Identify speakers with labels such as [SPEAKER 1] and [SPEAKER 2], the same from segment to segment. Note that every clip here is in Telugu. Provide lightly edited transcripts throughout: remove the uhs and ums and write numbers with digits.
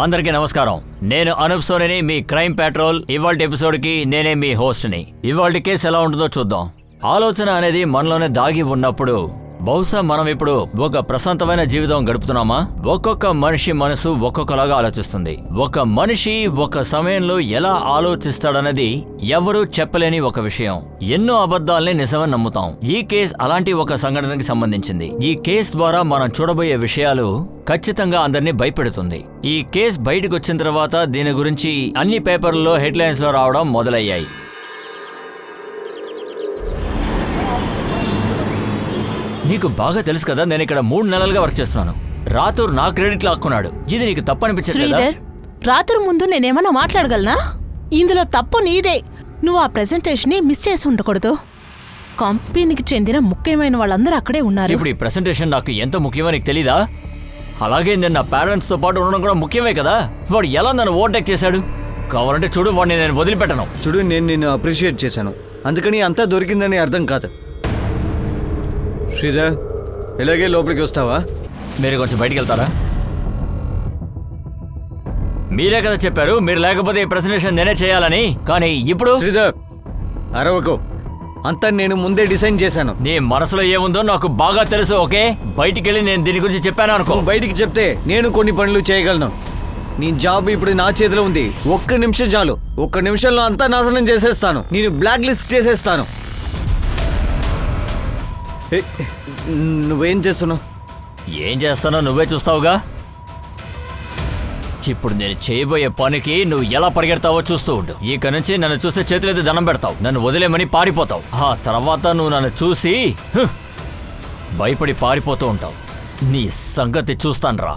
[SPEAKER 1] అందరికీ నమస్కారం. నేను అనూప్ సోనిని, మీ క్రైమ్ పెట్రోల్. ఇవాల్టి ఎపిసోడ్ కి నేనే మీ హోస్ట్ ని. ఇవాల్టి కేసు ఎలా ఉంటుందో చూద్దాం. ఆలోచన అనేది మనలోనే దాగి ఉన్నప్పుడు బహుశా మనం ఇప్పుడు ఒక ప్రశాంతమైన జీవితం గడుపుతున్నామా? ఒక్కొక్క మనిషి మనసు ఒక్కొక్కలాగా ఆలోచిస్తుంది. ఒక మనిషి ఒక సమయంలో ఎలా ఆలోచిస్తాడన్నది ఎవరూ చెప్పలేని ఒక విషయం. ఎన్నో అబద్ధాల్ని నిజమని నమ్ముతాం. ఈ కేసు అలాంటి ఒక సంఘటనకి సంబంధించింది. ఈ కేసు ద్వారా మనం చూడబోయే విషయాలు ఖచ్చితంగా అందరినీ భయపెడుతుంది. ఈ కేసు బయటకు వచ్చిన తర్వాత దీని గురించి అన్ని పేపర్లలో హెడ్లైన్స్ లో రావడం మొదలయ్యాయి. నీకు బాగా తెలుసు కదా, నేను ఇక్కడ 3 నెలలుగా వర్క్ చేస్తున్నాను. రాతూర్ నా క్రెడిట్ లాక్కున్నాడు. ఇది నీకు తప్పు అనిపించదు కదా?
[SPEAKER 2] రాతూర్ ముందు నేనేమన్నా మాట్లాడగలనా? ఇందులో తప్పు నీదే. నువ్వు ఆ ప్రెజెంటేషన్ ని మిస్ చేసి ఉండకూడదు. కంపెనీకి చెందిన ముఖ్యమైన వాళ్ళందరూ అక్కడే ఉన్నారు.
[SPEAKER 1] ఇప్పుడు ఈ ప్రెజెంటేషన్ నాకు ఎంత ముఖ్యమో నీకు తెలీదా? అలాగే నేను నా పేరెంట్స్ తో పాటు ఉండడం కూడా ముఖ్యమే కదా. వాడు ఎలా నన్ను ఓవర్టేక్ చేశాడు? కావాలంటే చూడు, వాడిని నేను వదిలిపెట్టను.
[SPEAKER 3] చూడు, నేను నిన్ను అప్రిషియేట్ చేశాను, అందుకని అంతా దొరికిందని అర్థం కాదు. శ్రీధర్, ఇలాగే లోపలికి వస్తావా?
[SPEAKER 1] మీరు కొంచెం బయటికి వెళ్తారా? మీరే కదా చెప్పారు మీరు లేకపోతే ఈ ప్రెజెంటేషన్ నేనే చేయాలని. కానీ ఇప్పుడు
[SPEAKER 3] శ్రీధర్, అరవకు. అంతా నేను ముందే డిసైన్ చేశాను.
[SPEAKER 1] నీ మనసులో ఏముందో నాకు బాగా తెలుసు. ఓకే, బయటికి వెళ్ళి నేను దీని గురించి చెప్పాను అనుకో.
[SPEAKER 3] బయటికి చెప్తే నేను కొన్ని పనులు చేయగలను. నీ జాబ్ ఇప్పుడు నా చేతిలో ఉంది. ఒక్క నిమిషం చాలు. ఒక్క నిమిషంలో అంతా నాశనం చేసేస్తాను. నేను బ్లాక్ లిస్ట్ చేసేస్తాను. నువ్వేం చేస్తున్నావు?
[SPEAKER 1] ఏం చేస్తానో నువ్వే చూస్తావుగా. ఇప్పుడు నేను చేయబోయే పనికి నువ్వు ఎలా పరిగెడతావో చూస్తూ ఉండు. ఇక నుంచి నన్ను చూస్తే చేతులైతే దండం పెడతావు, నన్ను వదిలేమని పారిపోతావు. ఆ తర్వాత నువ్వు నన్ను చూసి భయపడి పారిపోతూ ఉంటావు. నీ సంగతి చూస్తాన్రా.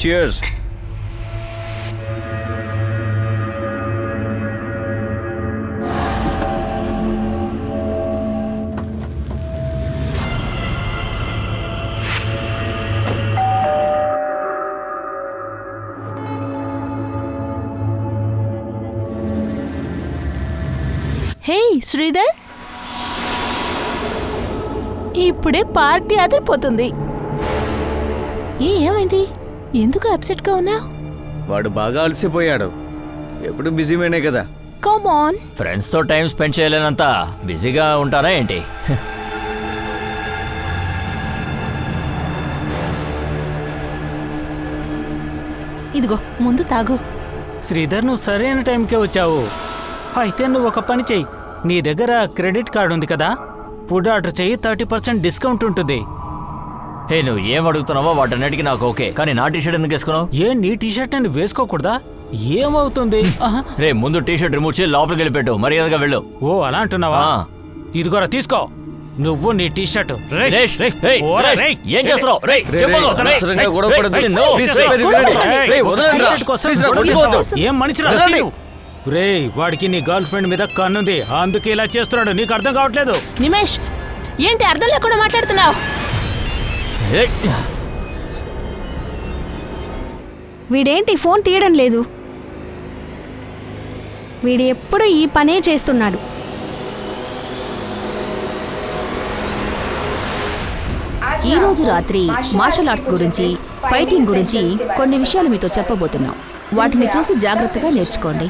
[SPEAKER 3] Cheers.
[SPEAKER 2] హే శ్రీధర్, ఇప్పుడే పార్టీ అదిరిపోతుంది. ఏమైంది? ఎందుకు అప్సెట్ గా ఉన్నా?
[SPEAKER 3] వాడు బాగా అలసిపోయాడు. ఎప్పుడు బిజీమేనే కదా.
[SPEAKER 2] Come on.
[SPEAKER 1] ఫ్రెండ్స్ తో టైం స్పెండ్ చేయలేనంత బిజీగా ఉంటారా ఏంటి?
[SPEAKER 2] ఇదిగో ముందు తాగు.
[SPEAKER 4] శ్రీధర్, నువ్వు సరైన టైంకే వచ్చావు. అయితే నువ్వు ఒక పని చెయ్యి. నీ దగ్గర క్రెడిట్ కార్డు ఉంది కదా, ఫుడ్ ఆర్డర్ చెయ్యి. 30% డిస్కౌంట్ ఉంటుంది.
[SPEAKER 1] హే, నువ్వు ఏం అడుగుతున్నావో వాటన్నిటికీ నాకు ఓకే, కానీ నా టీషర్ట్ ఎందుకు వేసుకున్నావు?
[SPEAKER 4] నీ టీషర్ట్ అని వేసుకోకూడదా? ఏమవుతుంది?
[SPEAKER 1] రే, ముందు టీషర్ట్ రిమూవ్ చేసి లోపలికి వెళ్ళిపెట్టు. మర్యాదగా వెళ్ళు.
[SPEAKER 4] ఓ, అలా అంటున్నావా? ఇదిగోరా తీసుకో. నువ్వు నీ టీషర్ట్.
[SPEAKER 1] ఏం చేస్తున్నావు?
[SPEAKER 4] ఏం మనిషిరా? రే, వాడికి నీ గర్ల్ ఫ్రెండ్ మీద కన్నుంది, అందుకే ఇలా చేస్తున్నాడు. నీకు అర్థం కావట్లేదు.
[SPEAKER 2] నిమేష్, ఏంటి అర్థం లేకుండా మాట్లాడుతున్నావు?
[SPEAKER 5] వీడేంటి ఫోన్ తీయడం లేదు? వీడు ఎప్పుడు ఈ పనే చేస్తున్నాడు.
[SPEAKER 6] ఈ రోజు రాత్రి మార్షల్ ఆర్ట్స్ గురించి, ఫైటింగ్ గురించి కొన్ని విషయాలు మీతో చెప్పబోతున్నాం. వాటిని చూసి జాగ్రత్తగా నేర్చుకోండి.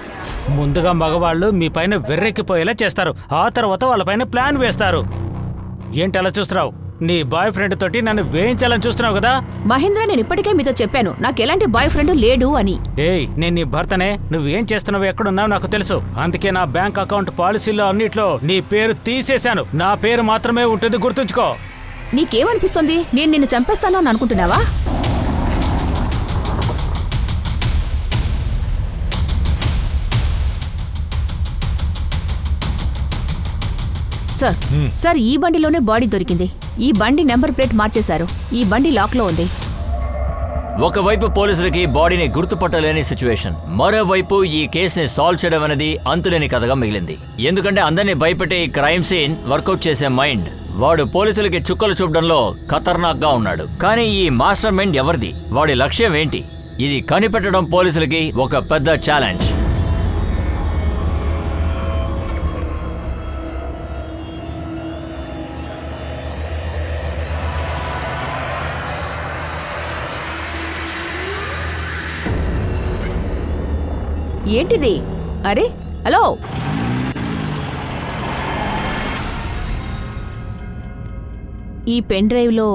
[SPEAKER 4] ముందుగా మగవాళ్ళు మీ పైన వెర్రెక్కిపోయేలా చేస్తారు, ఆ తర్వాత వాళ్ళ పైన ప్లాన్ వేస్తారు. ఏంటి అలా చూస్తున్నావు? నీ బాయ్ ఫ్రెండ్ తోటి నన్ను వేయించాలని చూస్తున్నావు కదా?
[SPEAKER 6] మహేంద్ర, నేను ఇప్పటికే మీతో చెప్పాను నాకు ఎలాంటి బాయ్ ఫ్రెండ్ లేడు అని.
[SPEAKER 4] ఏయ్, నేను నీ భర్తనే. నువ్వేం చేస్తున్నావు, ఎక్కడున్నావు నాకు తెలుసు. అందుకే నా బ్యాంక్ అకౌంట్ పాలసీలో అన్నిట్లో నీ పేరు తీసేశాను. నా పేరు మాత్రమే ఉంటుంది, గుర్తుంచుకో.
[SPEAKER 6] నీకేమనిపిస్తుంది? నేను నిన్ను చంపేస్తాను అని అనుకుంటున్నావా? సార్, ఈ బండిలోనే బాడీ దొరికింది. ఈ బండి నెంబర్ ప్లేట్ మార్చేశారు. ఈ బండి లాక్లో ఉంది.
[SPEAKER 1] ఒకవైపు పోలీసులకి బాడీని గుర్తుపట్టలేని సిచ్యువేషన్, మరోవైపు ఈ కేసుని సాల్వ్ చేయడం అనేది అంతులేని కథగా మిగిలింది. ఎందుకంటే అందరినీ భయపెట్టే ఈ క్రైమ్ సీన్ వర్కౌట్ చేసే మైండ్, వాడు పోలీసులకి చుక్కలు చూపడంలో ఖతర్నాక్ గా ఉన్నాడు. కానీ ఈ మాస్టర్ మైండ్ ఎవరిది? వాడి లక్ష్యం ఏంటి? ఇది కనిపెట్టడం పోలీసులకి ఒక పెద్ద ఛాలెంజ్.
[SPEAKER 6] ఏంటిది? అరే, హలో, ఈ పెన్ డ్రైవ్లో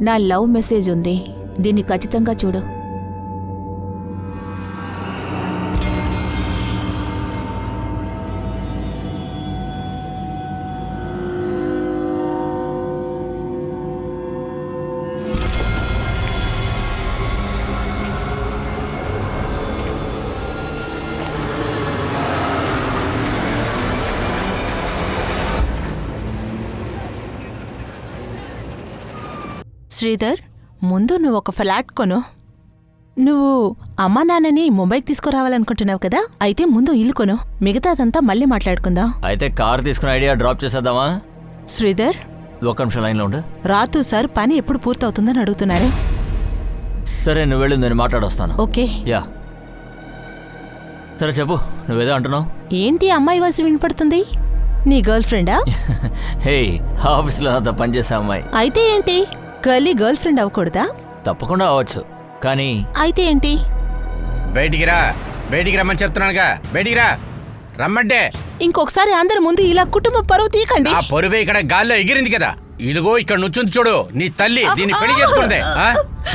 [SPEAKER 6] నా లవ్ మెసేజ్ ఉంది. దీన్ని ఖచ్చితంగా చూడు.
[SPEAKER 2] శ్రీధర్, ముందు నువ్వు ఒక ఫ్లాట్ కొను. నువ్వు అమ్మా నాన్నని ముంబైకి తీసుకురావాలనుకుంటున్నావు కదా, అయితే ముందు ఇల్లు కొను. మిగతాదంతా మళ్ళీ మాట్లాడుకుందాం.
[SPEAKER 1] అయితే కార్ తీసుకుని ఐడియా డ్రాప్ చేసేద్దామా?
[SPEAKER 2] శ్రీధర్,
[SPEAKER 1] ఒక నిమిషం లైన్లో ఉండు.
[SPEAKER 2] రాతు సార్ పని ఎప్పుడు పూర్తవుతుందని అడుగుతున్నారు.
[SPEAKER 1] సరే, నువ్వు వెళ్ళు, నేను మాట్లాడొస్తాను.
[SPEAKER 2] ఓకే.
[SPEAKER 1] యా, సరే చెప్పు, నువ్వేదో అంటున్నావు.
[SPEAKER 2] ఏంటి అమ్మాయి వాయిస్ వినపడుతుంది? నీ గర్ల్ ఫ్రెండా?
[SPEAKER 1] హే, ఆఫీస్లో నాతో పనిచేసే అమ్మాయి.
[SPEAKER 2] అయితే ఏంటి, గర్ల్ ఫ్రెండ్ అవ్వకూడదా?
[SPEAKER 1] తప్పకుండా అవ్వచ్చు, కానీ
[SPEAKER 2] అయితే ఏంటి?
[SPEAKER 7] బయటికి రమ్మని చెప్తున్నానుగా, బయటికి రమ్మంటే.
[SPEAKER 2] ఇంకొకసారి అందరి ముందు ఇలా కుటుంబ పరువు తీయకండి.
[SPEAKER 7] ఆ పరువే ఇక్కడ గాల్లో ఎగిరింది కదా. ఇదిగో ఇక్కడ నుంచుంది చూడు, నీ తల్లి దీన్ని పెళ్లి చేసుకుందే.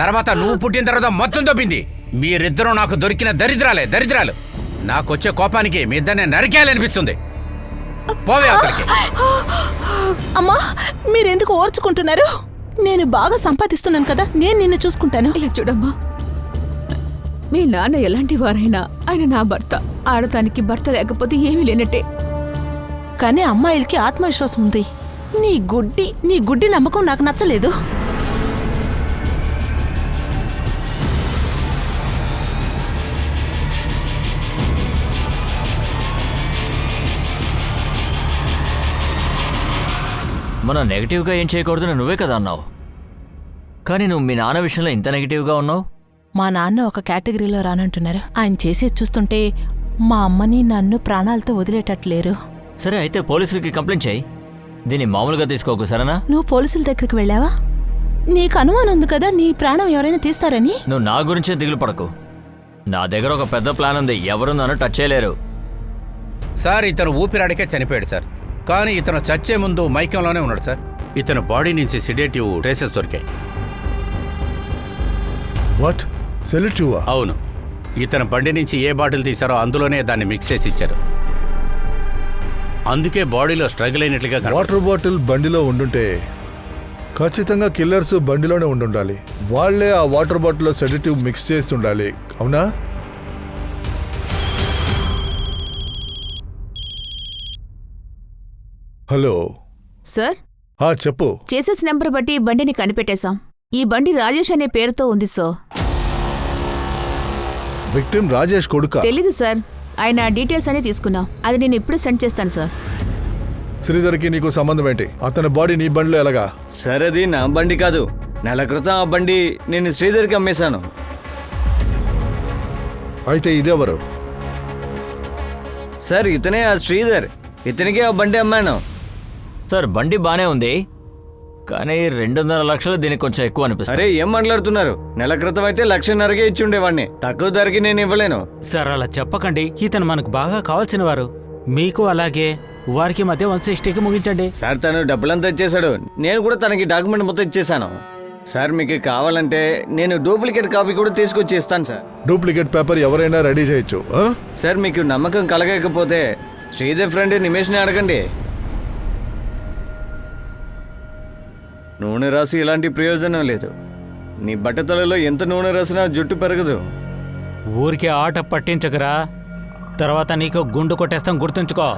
[SPEAKER 7] తర్వాత నువ్వు పుట్టిన తర్వాత మొత్తం దొబ్బింది. మీరిద్దరూ నాకు దొరికిన దరిద్రాలు. నాకొచ్చే కోపానికి మీ ఇద్దరిని నరికేయాలనిపిస్తుంది. పోవే అక్కడికి.
[SPEAKER 2] అమ్మా, మీరెందుకు ఓర్చుకుంటున్నారు? నేను బాగా సంపాదిస్తున్నాను కదా, నేను నిన్ను చూసుకుంటాను.
[SPEAKER 6] ఇలా చూడమ్మా, మీ నాన్న ఎలాంటి వారైనా ఆయన నా భర్త. ఆడదానికి భర్త లేకపోతే ఏమీ లేనట్టే.
[SPEAKER 2] కానీ అమ్మాయిలకి ఆత్మవిశ్వాసం ఉంది. నీ గుడ్డి నమ్మకం నాకు నచ్చలేదు.
[SPEAKER 1] మనం నెగిటివ్గా ఏం చేయకూడదని నువ్వే కదా అన్నావు. కానీ నువ్వు మీ నాన్న విషయంలో ఇంత నెగిటివ్గా ఉన్నావు.
[SPEAKER 2] మా నాన్న ఒక కేటగిరీలో రానంటున్నారు. ఆయన చేసేది చూస్తుంటే మా అమ్మని నన్ను ప్రాణాలతో వదిలేటట్లేరు.
[SPEAKER 1] సరే, అయితే పోలీసులకి కంప్లైంట్ చేయి. దీన్ని మామూలుగా తీసుకోకు, సరేనా?
[SPEAKER 2] నువ్వు పోలీసుల దగ్గరికి వెళ్ళావా? నీకు అనుమానం ఉంది కదా నీ ప్రాణం ఎవరైనా తీస్తారని.
[SPEAKER 1] నువ్వు నా గురించే దిగులు పడకు. నా దగ్గర ఒక పెద్ద ప్లాన్ ఉంది. ఎవరు నన్ను టచ్ చేయలేరు.
[SPEAKER 7] సార్, ఇతను ఊపిరాడికే చనిపోయాడు సార్. కానీ ఇతను చచ్చే ముందు మైకంలోనే ఉన్నాడు సార్. ఇతను బాడీ నుంచి సిడేటివ్ ట్రేసెస్ దొరికాయి.
[SPEAKER 8] వాట్? సెలెక్టివా?
[SPEAKER 7] అవును. ఇతను బండి నుంచి ఏ బాటిల్ తీశారో అందులోనే దాన్ని మిక్స్ చేసి ఇచ్చారు. అందుకే బాడీలో స్ట్రగుల్ అయినట్లుగా
[SPEAKER 8] వాటర్ బాటిల్ బండిలో ఉండుంటే ఖచ్చితంగా కిల్లర్స్ బండిలోనే ఉండాలి. వాళ్లే ఆ వాటర్ బాటిల్లో సెడేటివ్ మిక్స్ చేసి ఉండాలి, అవునా? హలో
[SPEAKER 6] సార్,
[SPEAKER 8] చెప్పు.
[SPEAKER 6] చేసేస్ నెంబర్ బట్టి బండిని కనిపెట్టేశాం. ఈ బండి రాజేష్ అనే పేరుతో ఉంది సార్.
[SPEAKER 8] విక్టిమ్ రాజేష్ కొడుకా?
[SPEAKER 6] తెలీదు సార్, ఆయన డీటెయిల్స్ అన్ని తీసుకున్నాం. అది నేను ఇప్పుడు సెండ్ చేస్తాను సార్.
[SPEAKER 8] శ్రీధర్కి నీకు సంబంధం ఏంటి? అతని బాడీ నీ బండిలో ఎలాగా?
[SPEAKER 3] సార్, అది నా బండి కాదు. నెల క్రితం ఆ బండి నేను శ్రీధర్కి అమ్మేశాను.
[SPEAKER 8] అయితే ఇదెవరు?
[SPEAKER 3] సార్, ఇతనే ఆ శ్రీధర్. ఇతనికే ఆ బండి అమ్మాను.
[SPEAKER 1] సార్, బండి బానే ఉంది, కానీ 2.5 లక్షలు దీనికి కొంచెం ఎక్కువ అనిపిస్తుంది.
[SPEAKER 3] అరే, ఏం మాట్లాడుతున్నారు? నెల క్రితం అయితే 1,50,000కే ఇచ్చి ఉండేవాడిని. తక్కువ ధరకి నేను ఇవ్వలేను.
[SPEAKER 4] సార్, అలా చెప్పకండి. ఇతను మనకు బాగా కావాల్సిన వారు. మీకు అలాగే వారికి మధ్య 160కి ముగించండి.
[SPEAKER 3] సార్ తను డబ్బులంతా ఇచ్చేశాడు, నేను కూడా తనకి డాక్యుమెంట్ మొత్తం ఇచ్చేసాను. సార్ మీకు కావాలంటే నేను డూప్లికేట్ కాపీ కూడా తీసుకొచ్చి ఇస్తాను సార్.
[SPEAKER 8] డూప్లికేట్ పేపర్ ఎవరైనా రెడీ చేయొచ్చు.
[SPEAKER 3] సార్ మీకు నమ్మకం కలగకపోతే శ్రీధర్ ఫ్రెండ్ నిమేష్ని అడగండి. నూనె రాసి ఇలాంటి ప్రయోజనం లేదు. నీ బట్టతలలో ఎంత నూనె రాసినా జుట్టు పెరగదు.
[SPEAKER 4] ఊరికే ఆట పట్టించకరా, తర్వాత నీకు గుండు కొట్టేస్తాం, గుర్తుంచుకో.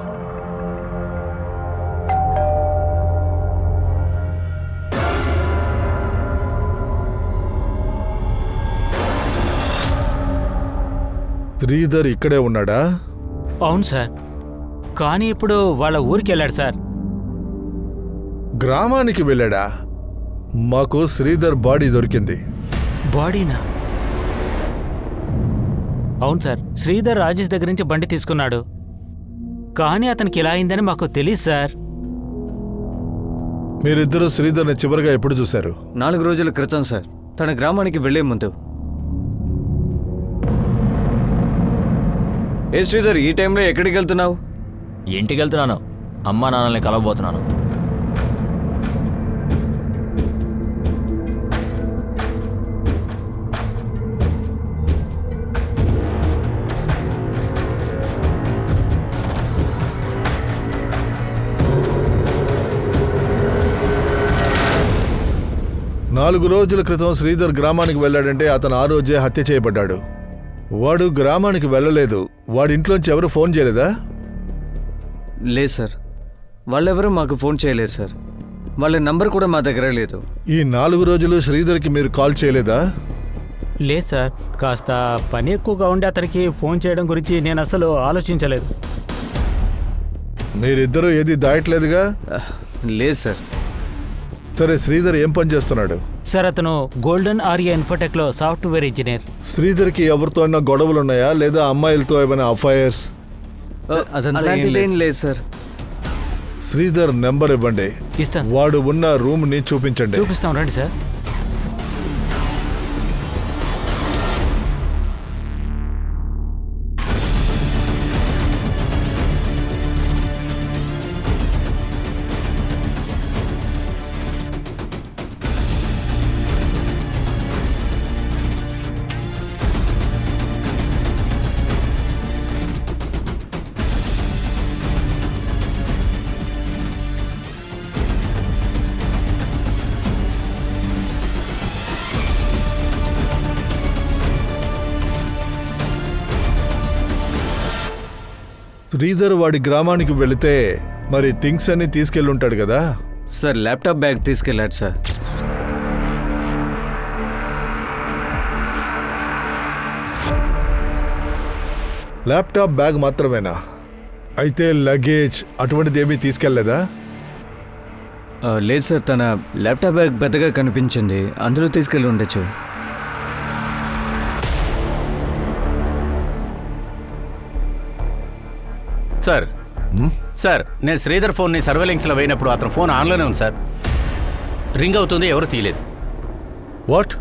[SPEAKER 8] శ్రీధర్ ఇక్కడే ఉన్నాడా?
[SPEAKER 4] అవును సార్, కానీ ఇప్పుడు వాళ్ళ ఊరికి వెళ్ళాడు సార్.
[SPEAKER 8] గ్రామానికి వెళ్ళాడా? మాకు శ్రీధర్ బాడీ దొరికింది.
[SPEAKER 4] బాడీనా? అవును సార్, శ్రీధర్ రాజేష్ దగ్గర నుంచి బండి తీసుకున్నాడు, కానీ అతనికి ఇలా అయిందని మాకు తెలియదు సార్.
[SPEAKER 8] మీరిద్దరూ శ్రీధర్ని చివరిగా ఎప్పుడు చూశారు?
[SPEAKER 3] 4 రోజుల క్రితం సార్, తన గ్రామానికి వెళ్లే ముందు. ఏ శ్రీధర్, ఈ టైంలో ఎక్కడికి వెళ్తున్నావు?
[SPEAKER 1] ఇంటికి వెళ్తున్నాను, అమ్మా నాన్నల్ని కలవబోతున్నాను.
[SPEAKER 8] నాలుగు రోజుల క్రితం శ్రీధర్ గ్రామానికి వెళ్ళాడంటే అతను ఆ రోజే హత్య చేయబడ్డాడు. వాడు గ్రామానికి వెళ్ళలేదు. వాడి ఇంట్లోంచి ఎవరు ఫోన్ చేయలేదా?
[SPEAKER 3] లేదు సార్, వాళ్ళెవరూ మాకు ఫోన్ చేయలేదు సార్. వాళ్ళ నంబర్ కూడా మా దగ్గర లేదు.
[SPEAKER 8] ఈ 4 రోజులు శ్రీధర్కి మీరు కాల్ చేయలేదా?
[SPEAKER 4] లేదు సార్, కాస్త పని ఎక్కువగా ఉండి అతనికి ఫోన్ చేయడం గురించి నేను అసలు ఆలోచించలేదు.
[SPEAKER 8] మీరిద్దరూ ఏది దాయట్లేదుగా?
[SPEAKER 3] లేదు సార్.
[SPEAKER 8] సరే, శ్రీధర్ ఏం పని చేస్తున్నాడు?
[SPEAKER 4] సార్, అతను గోల్డెన్ ఆర్యా ఇన్ఫోటెక్లో సాఫ్ట్వేర్ ఇంజనీర్.
[SPEAKER 8] శ్రీధర్కి ఎవరితో అయినా గొడవలున్నాయా, లేదా అమ్మాయిలతో ఏమైనా అఫైర్స్?
[SPEAKER 3] అలాంటిదేం లేదు సార్.
[SPEAKER 8] శ్రీధర్ నెంబర్ ఇవ్వండి.
[SPEAKER 4] ఇస్తాం సార్.
[SPEAKER 8] వాడు ఉన్న రూమ్ ని చూపించండి.
[SPEAKER 4] చూపిస్తాం, రండి సార్.
[SPEAKER 8] శ్రీధర్ వాడి గ్రామానికి వెళితే మరి థింగ్స్ అన్ని తీసుకెళ్ళుంటాడు కదా?
[SPEAKER 3] సార్, ల్యాప్టాప్ బ్యాగ్ తీసుకెళ్ళాడు సార్.
[SPEAKER 8] ల్యాప్టాప్ బ్యాగ్ మాత్రమేనా? అయితే లగేజ్ అటువంటిది ఏమీ తీసుకెళ్లేదా?
[SPEAKER 3] లేదు సార్, తన ల్యాప్టాప్ బ్యాగ్ పెద్దగా కనిపించింది, అందులో తీసుకెళ్ళి ఉండొచ్చు.
[SPEAKER 7] సార్ సార్, నేను శ్రీధర్ ఫోన్ని సర్వేలెన్స్లో వేయినప్పుడు అతని ఫోన్ ఆన్లోనే ఉంది సార్. రింగ్ అవుతుంది, ఎవరు తీయలేదు.
[SPEAKER 8] వాట్?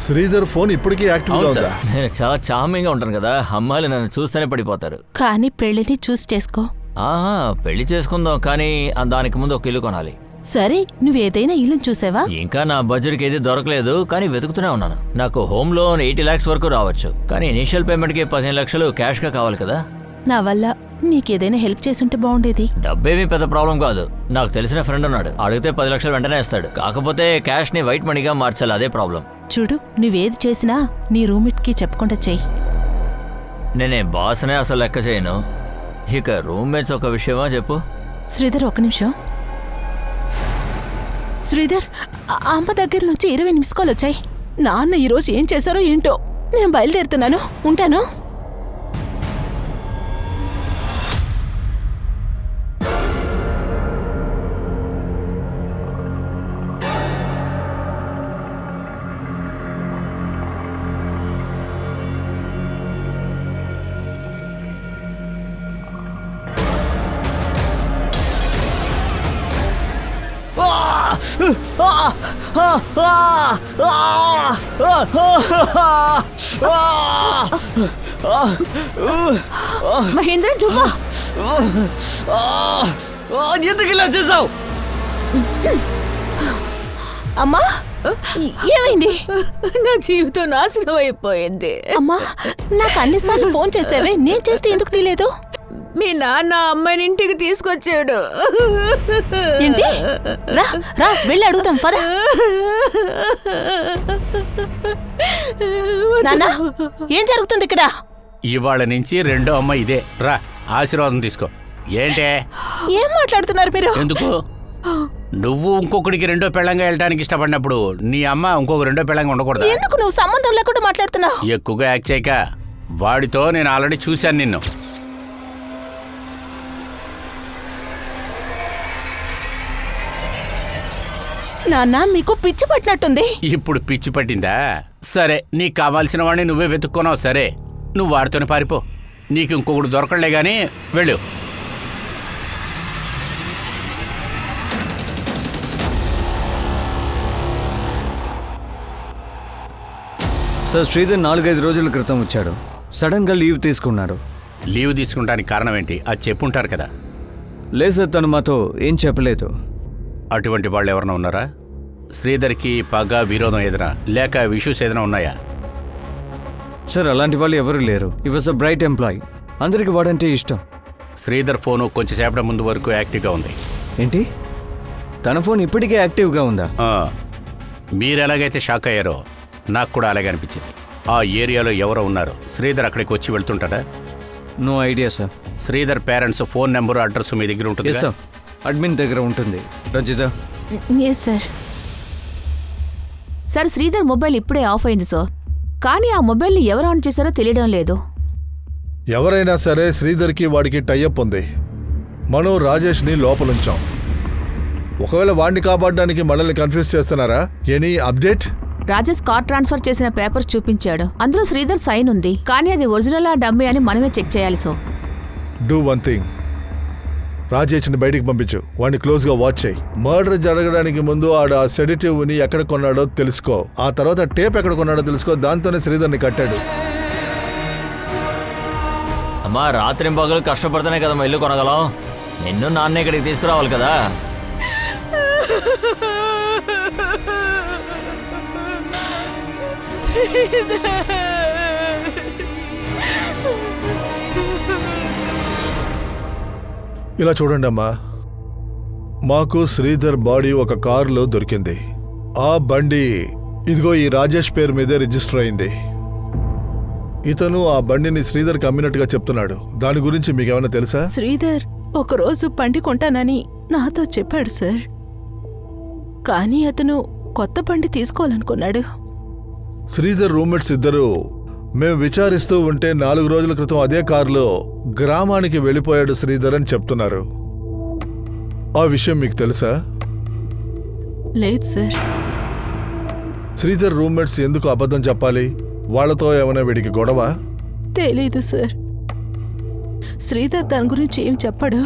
[SPEAKER 8] శ్రీధర్ ఫోన్ ఇప్పటికీ యాక్టివ్గా ఉందా?
[SPEAKER 1] నేను చాలా చార్మింగ్గా ఉంటాను కదా, అమ్మాయిలు నన్ను చూస్తేనే పడిపోతారు.
[SPEAKER 2] కానీ పెళ్లిని చూస్ చేసుకో.
[SPEAKER 1] ఆహా, పెళ్లి చేసుకుందాం, కానీ దానికి ముందు ఒక ఇల్లు కొనాలి.
[SPEAKER 2] సరే, నువ్వేదైనా ఇల్లుని చూసావా?
[SPEAKER 1] ఇంకా నా బడ్జెట్కి ఏది దొరకలేదు, కానీ వెతుకుతూనే ఉన్నాను. నాకు హోమ్ లోన్ 80 lakhs వరకు రావచ్చు, కానీ ఇనీషియల్ పేమెంట్కి 15 లక్షలు క్యాష్గా కావాలి కదా.
[SPEAKER 2] నా వల్ల నీకేదైనా హెల్ప్ చేసుంటే బాగుండేది.
[SPEAKER 1] డబ్బేమీ పెద్ద ప్రాబ్లం కాదు. నాకు తెలిసిన ఫ్రెండ్ ఉన్నాడు, అడిగితే 10 లక్షలు వెంటనే ఇస్తాడు. కాకపోతే క్యాష్ని వైట్ మనీగా మార్చాలి, అదే ప్రాబ్లం.
[SPEAKER 2] చూడు, నువ్వేది చేసినా నీ రూమ్మేట్కి చెప్పకుండా చెయ్యి.
[SPEAKER 1] నేనే బాస్నే అసలు లెక్క చేయను, ఇక రూమ్మేట్స్ ఒక విషయమా చెప్పు.
[SPEAKER 2] శ్రీధర్, ఒక్క నిమిషం. శ్రీధర్, అమ్మ దగ్గర నుంచి 20 మిస్ కాల్ వచ్చాయి. నాన్న ఈరోజు ఏం చేశారో ఏంటో. నేను బయలుదేరుతున్నాను, ఉంటాను.
[SPEAKER 6] మహేంద్ర, నువ్వా?
[SPEAKER 3] ఎందుకు ఇలా చేసావు?
[SPEAKER 2] అమ్మా ఏమైంది?
[SPEAKER 6] నా జీవితం నాశనం అయిపోయింది.
[SPEAKER 2] అమ్మా నాకు అన్నిసార్లు ఫోన్ చేసావే, నేను చేస్తే ఎందుకు తీయలేదు?
[SPEAKER 6] మీ నాన్న అమ్మాయిని ఇంటికి తీసుకొచ్చాడు.
[SPEAKER 2] ఏంటి? రా రా వెళ్ళి అడుగుతాం పద. నాన్న ఏం జరుగుతుంది ఇక్కడ?
[SPEAKER 7] ఇవాళ నుంచి రెండో అమ్మ ఇదే. రా ఆశీర్వాదం తీసుకో. ఏంటే
[SPEAKER 2] ఏం మాట్లాడుతున్నారు మీరు?
[SPEAKER 7] ఎందుకు? నువ్వు ఇంకొకడికి రెండో పెళ్ళంగా వెళ్ళడానికి ఇష్టపడినప్పుడు నీ అమ్మ ఇంకొక రెండో పెళ్ళంగా ఉండకూడదు.
[SPEAKER 2] ఎందుకు నువ్వు సంబంధం లేకుండా మాట్లాడుతున్నావు?
[SPEAKER 7] ఎక్కువగా యాక్ట్ చేయక. వాడితో నేను ఆల్రెడీ చూశాను నిన్ను.
[SPEAKER 2] నాన్న మీకు పిచ్చి పట్టినట్టుంది.
[SPEAKER 7] ఇప్పుడు పిచ్చి పట్టిందా? సరే, నీకు కావాల్సిన వాడిని నువ్వే వెతుక్కున్నావు. సరే, నువ్వు వాడితోనే పారిపో. నీకు ఇంకొకడు దొరకలే గానీ వెళ్ళు.
[SPEAKER 3] సార్, శ్రీధర్ 4-5 రోజుల క్రితం వచ్చాడు. సడన్గా లీవ్ తీసుకున్నాడు.
[SPEAKER 7] లీవ్ తీసుకుంటానికి కారణం ఏంటి? అది చెప్పుంటారు కదా.
[SPEAKER 3] లేదు సార్, తను మాతో ఏం చెప్పలేదు.
[SPEAKER 7] అటువంటి వాళ్ళు ఎవరైనా ఉన్నారా? శ్రీధర్కి పగ, విరోధం ఏదైనా లేక ఇష్యూస్ ఏదైనా ఉన్నాయా?
[SPEAKER 3] సార్, అలాంటి వాళ్ళు ఎవరు లేరు. ఈ వాజ్ అ బ్రైట్ ఎంప్లాయీ. అందరికి వాడంటే ఇష్టం.
[SPEAKER 7] శ్రీధర్ ఫోను కొంచెంసేపటి ముందు వరకు యాక్టివ్గా ఉంది.
[SPEAKER 3] ఏంటి? తన ఫోన్ ఇప్పటికే యాక్టివ్గా ఉందా?
[SPEAKER 7] మీరు ఎలాగైతే షాక్ అయ్యారో నాకు కూడా అలాగే అనిపించింది. ఆ ఏరియాలో ఎవరో ఉన్నారు. శ్రీధర్ అక్కడికి వచ్చి వెళ్తుంటాడా?
[SPEAKER 3] No idea sir.
[SPEAKER 7] Sridhar parents phone number, address మీ దగ్గర ఉంటుంది?
[SPEAKER 3] సార్, అడ్మిన్ దగ్గర ఉంటుంది. Ranjitha.
[SPEAKER 2] Yes sir.
[SPEAKER 6] Sir, Sridhar mobile ఇప్పుడే ఆఫ్ అయింది సార్. కానీ ఆ మొబైల్ని ఎవరు ఆన్ చేశారో తెలియడం లేదు.
[SPEAKER 8] ఎవరైనా సరే శ్రీధర్కి వాడికి టైఅప్ ఉంది. మనం రాజేష్ని లోపలుంచాం. ఒకవేళ వాడిని కాపాడడానికి మనల్ని కన్ఫ్యూజ్ చేస్తున్నారా? Any update?
[SPEAKER 6] Rajesh car transfer చేసిన పేపర్స్ చూపించాడు. అందులో శ్రీధర్ సైన్ ఉంది. కానీ అది ఒరిజినల్ ఆ డమ్మీ అని మనమే చెక్ చేయాలి సార్.
[SPEAKER 8] Do one thing. రాజేష్ని బయటికి పంపించు. వాడిని క్లోజ్గా వాచ్ చేయి. మర్డర్ జరగడానికి ముందు ఆడ ఆ సెడిటివ్ని ఎక్కడ కొన్నాడో తెలుసుకో. ఆ తర్వాత టేప్ ఎక్కడ కొన్నాడో తెలుసుకో. దాంతోనే శ్రీధర్ని కట్టాడు.
[SPEAKER 1] అమ్మా రాత్రి పగలు కష్టపడితేనే కదా ఇల్లు కొనగలం. నిన్ను నాన్న ఇక్కడికి తీసుకురావాలి కదా.
[SPEAKER 8] ఇలా చూడండి అమ్మా, మాకు శ్రీధర్ బాడీ ఒక కారులో దొరికింది. ఆ బండి ఇదిగో ఈ రాజేష్ పేరు మీదే రిజిస్టర్ అయింది. ఇతను ఆ బండిని శ్రీధర్కి అమ్మినట్టుగా చెప్తున్నాడు. దాని గురించి మీకేమైనా తెలుసా?
[SPEAKER 2] శ్రీధర్ ఒకరోజు బండి కొంటానని నాతో చెప్పాడు సార్. కానీ అతను కొత్త బండి తీసుకోవాలనుకున్నాడు.
[SPEAKER 8] శ్రీధర్ రూమ్మేట్స్ ఇద్దరు మేము విచారిస్తూ ఉంటే 4 రోజుల క్రితం అదే కారులో గ్రామానికి వెళ్ళిపోయాడు శ్రీధర్ అని చెప్తున్నారు. ఆ విషయం మీకు తెలుసా?
[SPEAKER 2] లేదు సార్.
[SPEAKER 8] శ్రీధర్ రూమ్మేట్స్ ఎందుకు అబద్ధం చెప్పాలి? వాళ్లతో ఏమైనా వీడికి గొడవ?
[SPEAKER 2] తెలీదు సార్. శ్రీధర్ దాని గురించి ఏం చెప్పాడు?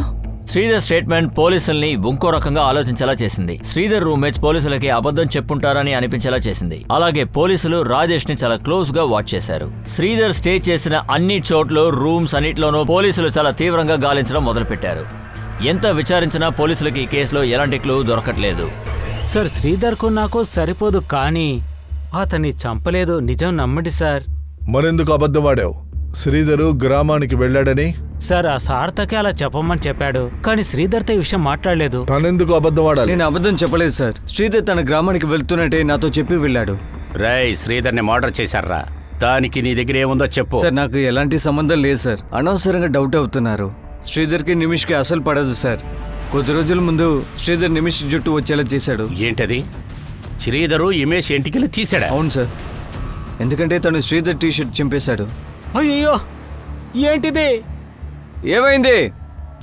[SPEAKER 1] శ్రీధర్ స్టేట్మెంట్ పోలీసుల్ని ఇంకో రకంగా ఆలోచించేలా చేసింది. శ్రీధర్ రూమ్మేట్స్ పోలీసులకి అబద్ధం చెప్పుంటారని అనిపించేలా చేసింది. అలాగే పోలీసులు రాజేష్ ని చాలా క్లోజ్ గా వాచ్ చేశారు. శ్రీధర్ స్టే చేసిన అన్ని చోట్ల రూమ్స్ అన్నిట్లోనూ పోలీసులు చాలా తీవ్రంగా గాలించడం మొదలుపెట్టారు. ఎంత విచారించినా పోలీసులకి ఈ కేసులో ఎలాంటి క్లూ దొరకట్లేదు.
[SPEAKER 4] సార్, శ్రీధర్కు నాకు సరిపోదు, కానీ అతన్ని చంపలేదు. నిజం నమ్మండి సార్.
[SPEAKER 8] మరెందుకు అబద్ధం ఆడావు? శ్రీధరు గ్రామానికి వెళ్ళాడని
[SPEAKER 4] సార్ ఆ సార్థకే అలా చెప్పమని చెప్పాడు, కానీ శ్రీధర్తో ఈ విషయం మాట్లాడలేదు.
[SPEAKER 8] తనెందుకు అబద్ధం ఆడాలి?
[SPEAKER 3] నేను అబద్ధం చెప్పలేదు సార్. శ్రీధర్ తన గ్రామానికి వెళ్తున్నట్టే నాతో చెప్పి వెళ్ళాడు.
[SPEAKER 7] రేయ్, శ్రీధర్ని మర్డర్ చేశారా? దానికి నీ దగ్గర ఏముందో చెప్పు.
[SPEAKER 3] సార్, నాకు ఎలాంటి సంబంధం లేదు సార్. అనవసరంగా డౌట్ అవుతున్నారు. శ్రీధర్కి నిమిష్కి అసలు పడదు సార్. కొద్ది రోజుల ముందు శ్రీధర్ నిమిష్ జుట్టు వచ్చేలా చేశాడు.
[SPEAKER 7] ఏంటది? శ్రీధరు ఇమేష్ ఇంటికి తీసాడా?
[SPEAKER 3] అవును సార్. ఎందుకంటే తను శ్రీధర్ టీషర్ట్ చింపేశాడు.
[SPEAKER 4] అయ్యో, ఏంటిది?
[SPEAKER 3] ఏమైంది?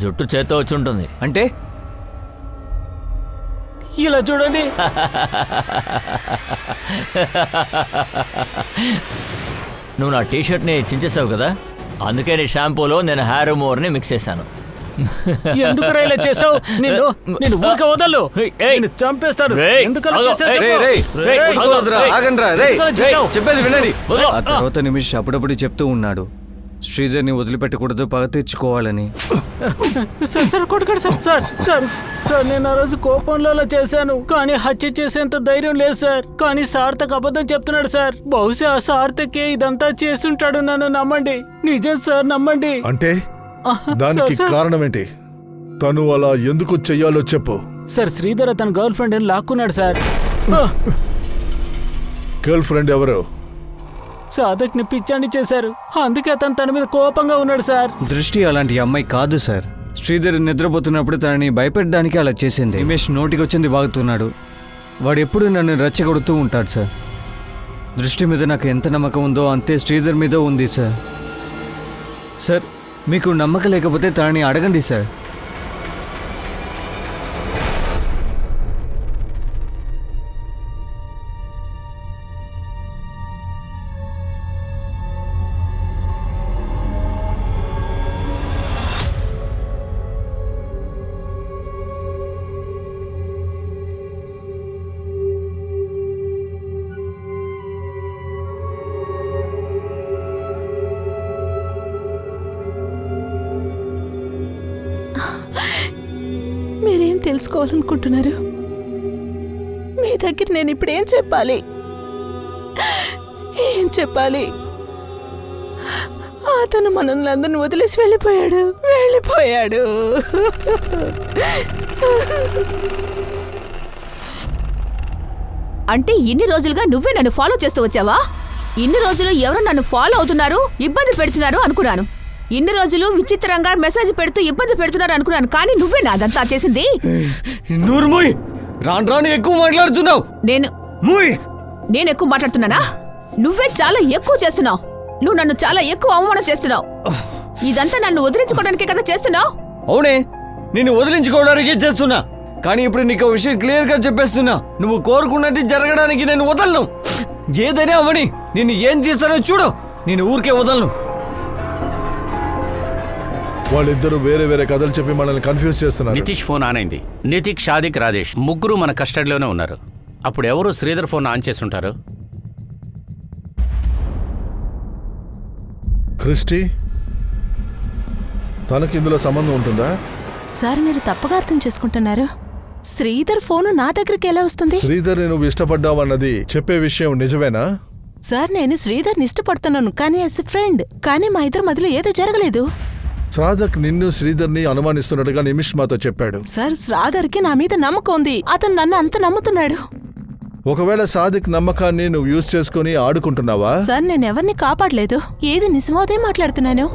[SPEAKER 1] జుట్టు చేత్తో వచ్చి ఉంటుంది.
[SPEAKER 3] అంటే
[SPEAKER 4] ఇలా చూడండి.
[SPEAKER 1] నువ్వు నా టీషర్ట్ని చించేసావు కదా, అందుకే నీ షాంపూలో నేను హెయిర్ రిమూవర్ని మిక్స్ చేశాను.
[SPEAKER 4] ఎందుకు ఇలా చేసావు? నేను ఊరికే వదలు. నేను చంపేస్తాను. ఎందుకు అలా చేసావు?
[SPEAKER 3] ఆగండ్రా, చెప్పేది వినండి. ఆ తర్వాత నిమిష్ అప్పుడప్పుడు చెప్తూ ఉన్నాడు, శ్రీధర్ని వదిలిపెట్టకూడదు, పగ తెచ్చుకోవాలని.
[SPEAKER 4] సార్ కొట్టుకోండి సార్ నేను ఆ రోజు కోపంలో అలా చేశాను, కానీ హత్య చేసేంత ధైర్యం లేదు సార్. కానీ సార్థక్ అబద్ధం చెప్తున్నాడు సార్. బహుశా సార్థకే ఇదంతా చేసుంటాడు. నన్ను నమ్మండి, నిజం సార్, నమ్మండి.
[SPEAKER 8] అంటే దానికి కారణం ఏంటి? తను అలా ఎందుకు చెయ్యాలో చెప్పు.
[SPEAKER 4] సార్ శ్రీధర్ తన గర్ల్ ఫ్రెండ్ అని లాక్కున్నాడు సార్.
[SPEAKER 8] గర్ల్ ఫ్రెండ్ ఎవరు?
[SPEAKER 4] సాధక్ని పిచ్చాన్ని చేశారు, అందుకే అతను తన మీద కోపంగా ఉన్నాడు సార్.
[SPEAKER 3] దృష్టి అలాంటి అమ్మాయి కాదు సార్. శ్రీధర్ నిద్రపోతున్నప్పుడు తనని భయపెట్టడానికి అలా చేసింది. నిమేష్ నోటికి వచ్చింది వాగుతున్నాడు. వాడు ఎప్పుడు నన్ను రెచ్చగొడుతూ ఉంటాడు సార్. దృష్టి మీద నాకు ఎంత నమ్మకం ఉందో అంతే శ్రీధర్ మీద ఉంది సార్. సార్ మీకు నమ్మకం లేకపోతే తనని అడగండి సార్.
[SPEAKER 2] మీరేం తెలుసుకోవాలనుకుంటున్నారు? మీ దగ్గర నేను ఇప్పుడు ఏం చెప్పాలి? ఏం చెప్పాలి? అతను మనల్ని అందరిని వదిలేసి వెళ్ళిపోయాడు.
[SPEAKER 6] అంటే ఇన్ని రోజులుగా నువ్వే నన్ను ఫాలో చేస్తూ వచ్చావా? ఇన్ని రోజులు ఎవరు నన్ను ఫాలో అవుతున్నారు, ఇబ్బంది పెడుతున్నారు అనుకున్నాను. ఇన్ని రోజులు విచిత్రంగా మెసేజ్ పెడుతూ ఇబ్బంది పెడుతున్నారు అనుకున్నాను, కానీ నువ్వే నాదంతా చేసింది.
[SPEAKER 3] నూర్మోయ్, రాను ఎక్కువ మాట్లాడుతున్నావు.
[SPEAKER 6] నేను ఎక్కువ మాట్లాడుతున్నానా? నువ్వే చాలా ఎక్కువ చేస్తున్నావు. నువ్వు నన్ను చాలా ఎక్కువ అవమానం చేస్తున్నావు. ఇదంతా నన్ను వదిలించుకోవడానికే కదా చేస్తున్నావు.
[SPEAKER 3] అవునే, నిన్ను వదిలించుకోవడానికే చేస్తున్నా. కానీ ఇప్పుడు నీకు విషయం క్లియర్ గా చెప్పేస్తున్నా. నువ్వు కోరుకున్నట్టు జరగడానికి నేను వదలను. ఏదైనా అవని, నిన్ను ఏం చేస్తానో చూడు. నేను ఊరికే వదలను.
[SPEAKER 8] వాళ్ళిద్దరూ వేరే వేరే కథలు చెప్పి మనల్ని కన్ఫ్యూజ్ చేస్తున్నారు.
[SPEAKER 7] నితీష్ ఫోన్ ఆన్ అయింది. నితీష్, షాదిక్, రాజేష్ ముగ్గురు మన కస్టడీలోనే ఉన్నారు. అప్పుడు ఎవరు శ్రీధర్ ఫోన్ ఆన్ చేస్తుంటారు?
[SPEAKER 8] క్రిస్టి, తనకి ఇందులో సంబంధం ఉంటుందా?
[SPEAKER 2] సార్ మీరు తప్పుగా అర్థం చేసుకుంటున్నారు. శ్రీధర్ ఫోను నా దగ్గరికి ఎలా వస్తుంది?
[SPEAKER 8] శ్రీధర్ నువ్వు ఇష్టపడ్డావన్నది చెప్పే విషయం నిజమేనా?
[SPEAKER 2] సార్ నేను శ్రీధర్ని ఇష్టపడుతున్నాను, కానీ యాజ్ ఎ ఫ్రెండ్. కానీ మా ఇద్దరి మధ్యలో ఏదో జరగలేదు.
[SPEAKER 8] సాధక్ నిన్ను శ్రీధర్ని అనుమానిస్తున్నట్టుగా నిమిష్ మాతో చెప్పాడు.
[SPEAKER 2] సార్ శ్రీధర్కి నా మీద నమ్మకం ఉంది. అతను నన్ను అంత నమ్ముతున్నాడు.
[SPEAKER 8] ఒకవేళ సాదిక్ నమ్మకాన్ని నువ్వు యూజ్ చేసుకుని ఆడుకుంటున్నావా?
[SPEAKER 2] సార్ నేను ఎవరిని కాపాడలేదు. ఏది నిజమో అదే మాట్లాడుతున్నాను.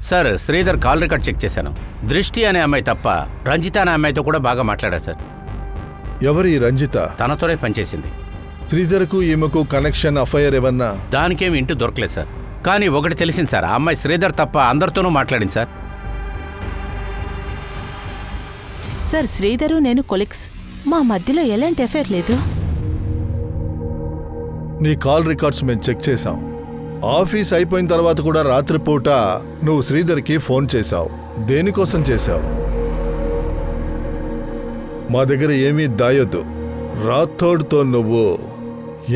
[SPEAKER 7] Sir Sridhar call record check చేశాను. దృష్టి అనే అమ్మాయి తప్ప రంజిత అనే అమ్మాయితో కూడా బాగా మాట్లాడారు సార్.
[SPEAKER 8] ఎవరి రంజిత?
[SPEAKER 7] తనతోనే పనిచేసింది.
[SPEAKER 8] శ్రీధర్కు ఈమెకు కనెక్షన్, అఫైర్ ఏమన్నా?
[SPEAKER 7] దానికేమి ఇంటూ దొరకలేదు సార్. కానీ ఒకటి తెలిసింది సార్, ఆ అమ్మాయి శ్రీధర్ తప్ప అందరితోనూ మాట్లాడింది సార్.
[SPEAKER 2] సార్ శ్రీధరు నేను కొలిక్స్. మా మధ్యలో ఎలాంటి అఫైర్ లేదు.
[SPEAKER 8] నీ కాల్ రికార్డ్స్ మేము చెక్ చేశాం. ఆఫీస్ అయిపోయిన తర్వాత కూడా రాత్రిపూట నువ్వు శ్రీధర్కి ఫోన్ చేశావు. దేనికోసం చేశావు? మా దగ్గర ఏమీ దాయొద్దు. రాథోడ్తో నువ్వు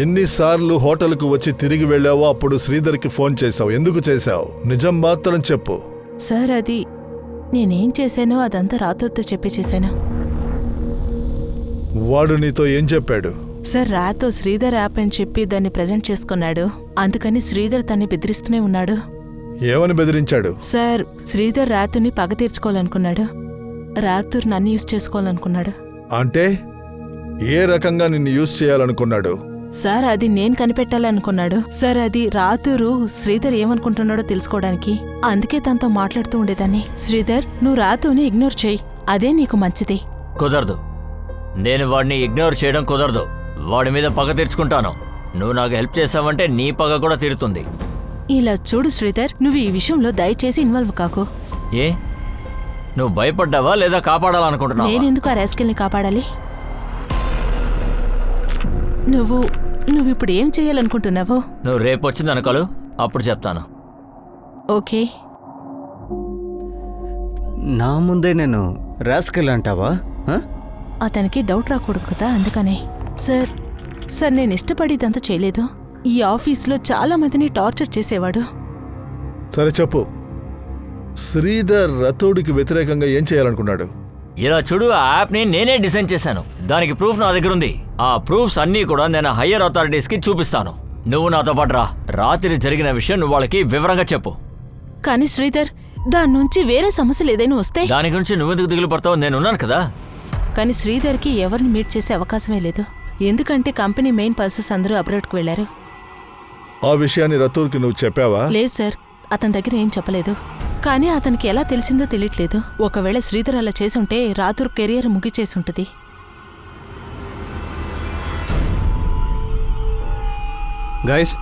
[SPEAKER 8] ఎన్నిసార్లు హోటల్కు వచ్చి తిరిగి వెళ్ళావో అప్పుడు శ్రీధర్కి ఫోన్ చేశావు. ఎందుకు చేశావు? నిజం మాత్రం చెప్పు.
[SPEAKER 2] సార్ అది నేనేం చేశానో అదంతా రాథోడ్తో చెప్పి చేశాను.
[SPEAKER 8] వాడు నీతో ఏం చెప్పాడు?
[SPEAKER 2] సార్ రాతో శ్రీధర్ యాప్ అని చెప్పి దాన్ని ప్రెజెంట్ చేసుకున్నాడు. అందుకని శ్రీధర్ తన్ని బెదిరిస్తూనే ఉన్నాడు.
[SPEAKER 8] ఏమని బెదిరించాడు?
[SPEAKER 2] సార్ శ్రీధర్ రాతుని పగ తీర్చుకోవాలనుకున్నాడు. రాతుర్ నన్ను యూజ్ చేసుకోవాలనుకున్నాడు.
[SPEAKER 8] అంటే ఏ రకంగా నిన్ను యూజ్ చేయాలనుకున్నాడు?
[SPEAKER 2] సార్ అది నేను కనిపెట్టాలనుకున్నాడు. సార్ అది రాతురు శ్రీధర్ ఏమనుకుంటున్నాడో తెలుసుకోవడానికి. అందుకే తనతో మాట్లాడుతూ ఉండేదాన్ని. శ్రీధర్ నువ్వు రాతుని ఇగ్నోర్ చేయి, అదే నీకు మంచిది.
[SPEAKER 1] కుదరదు. నేను వాడిని ఇగ్నోర్ చేయడం కుదరదు. వాడి మీద పగ తీర్చుకుంటాను. నువ్వు నాకు హెల్ప్ చేసావంటే నీ పగ కూడా తీరుతుంది.
[SPEAKER 2] ఇలా చూడు శ్రీధర్, నువ్వు ఈ విషయంలో దయచేసి ఇన్వాల్వ్ కాకు.
[SPEAKER 1] ఏ నువ్వు భయపడ్డావా లేదా కాపాడాలనుకుంటున్నావా?
[SPEAKER 2] నేనెందుకు ఆ రాస్కెల్ని కాపాడాలి? నువ్వు ఇప్పుడు ఏం చేయాలనుకుంటున్నావు?
[SPEAKER 1] నువ్వు రేపు వచ్చింది అనుకోలు, అప్పుడు చెప్తాను.
[SPEAKER 2] ఓకే.
[SPEAKER 3] నా ముందే నేను రాస్కెల్ అంటావా?
[SPEAKER 2] అతనికి డౌట్ రాకూడదు కదా, అందుకనే. సార్ నేను ఇష్టపడి ఇదంతా చేయలేదు. ఈ ఆఫీస్లో చాలా మందిని టార్చర్ చేసేవాడు.
[SPEAKER 8] సరే చెప్పు, శ్రీధర్ రథోడికి వ్యతిరేకంగా ఏం చేయాలనుకున్నాడు?
[SPEAKER 1] ఇలా చూడు, ఆ యాప్ని నేనే డిజైన్ చేశాను. దానికి ప్రూఫ్ నా దగ్గర ఉంది. ఆ ప్రూఫ్స్ అన్నీ కూడా నేను హయ్యర్ అథారిటీస్కి చూపిస్తాను. నువ్వు నాతో పాటు రా. రాత్రి జరిగిన విషయం నువ్వు వాళ్ళకి వివరంగా చెప్పు.
[SPEAKER 2] కానీ శ్రీధర్, దాని నుంచి వేరే సమస్యలు ఏదైనా వస్తే?
[SPEAKER 1] దాని గురించి నువ్వెందుకు దిగులు పడతావు? నేనున్నాను కదా.
[SPEAKER 2] కానీ శ్రీధర్కి ఎవరిని మీట్ చేసే అవకాశమే లేదు. ఎందుకంటే కంపెనీ మెయిన్ పర్సన్స్ అందరూ అబ్రాడ్కి వెళ్లారు.
[SPEAKER 8] ఆ విషయాన్ని రతూర్కి నువ్వు చెప్పావా?
[SPEAKER 2] లేదు సార్, అతని దగ్గర ఏం చెప్పలేదు. కానీ అతనికి ఎలా తెలిసిందో తెలియట్లేదు. ఒకవేళ శ్రీధర్ అలా చేసుంటే రాతూర్ కెరియర్ ముగిచేసుంటది.
[SPEAKER 3] గైస్,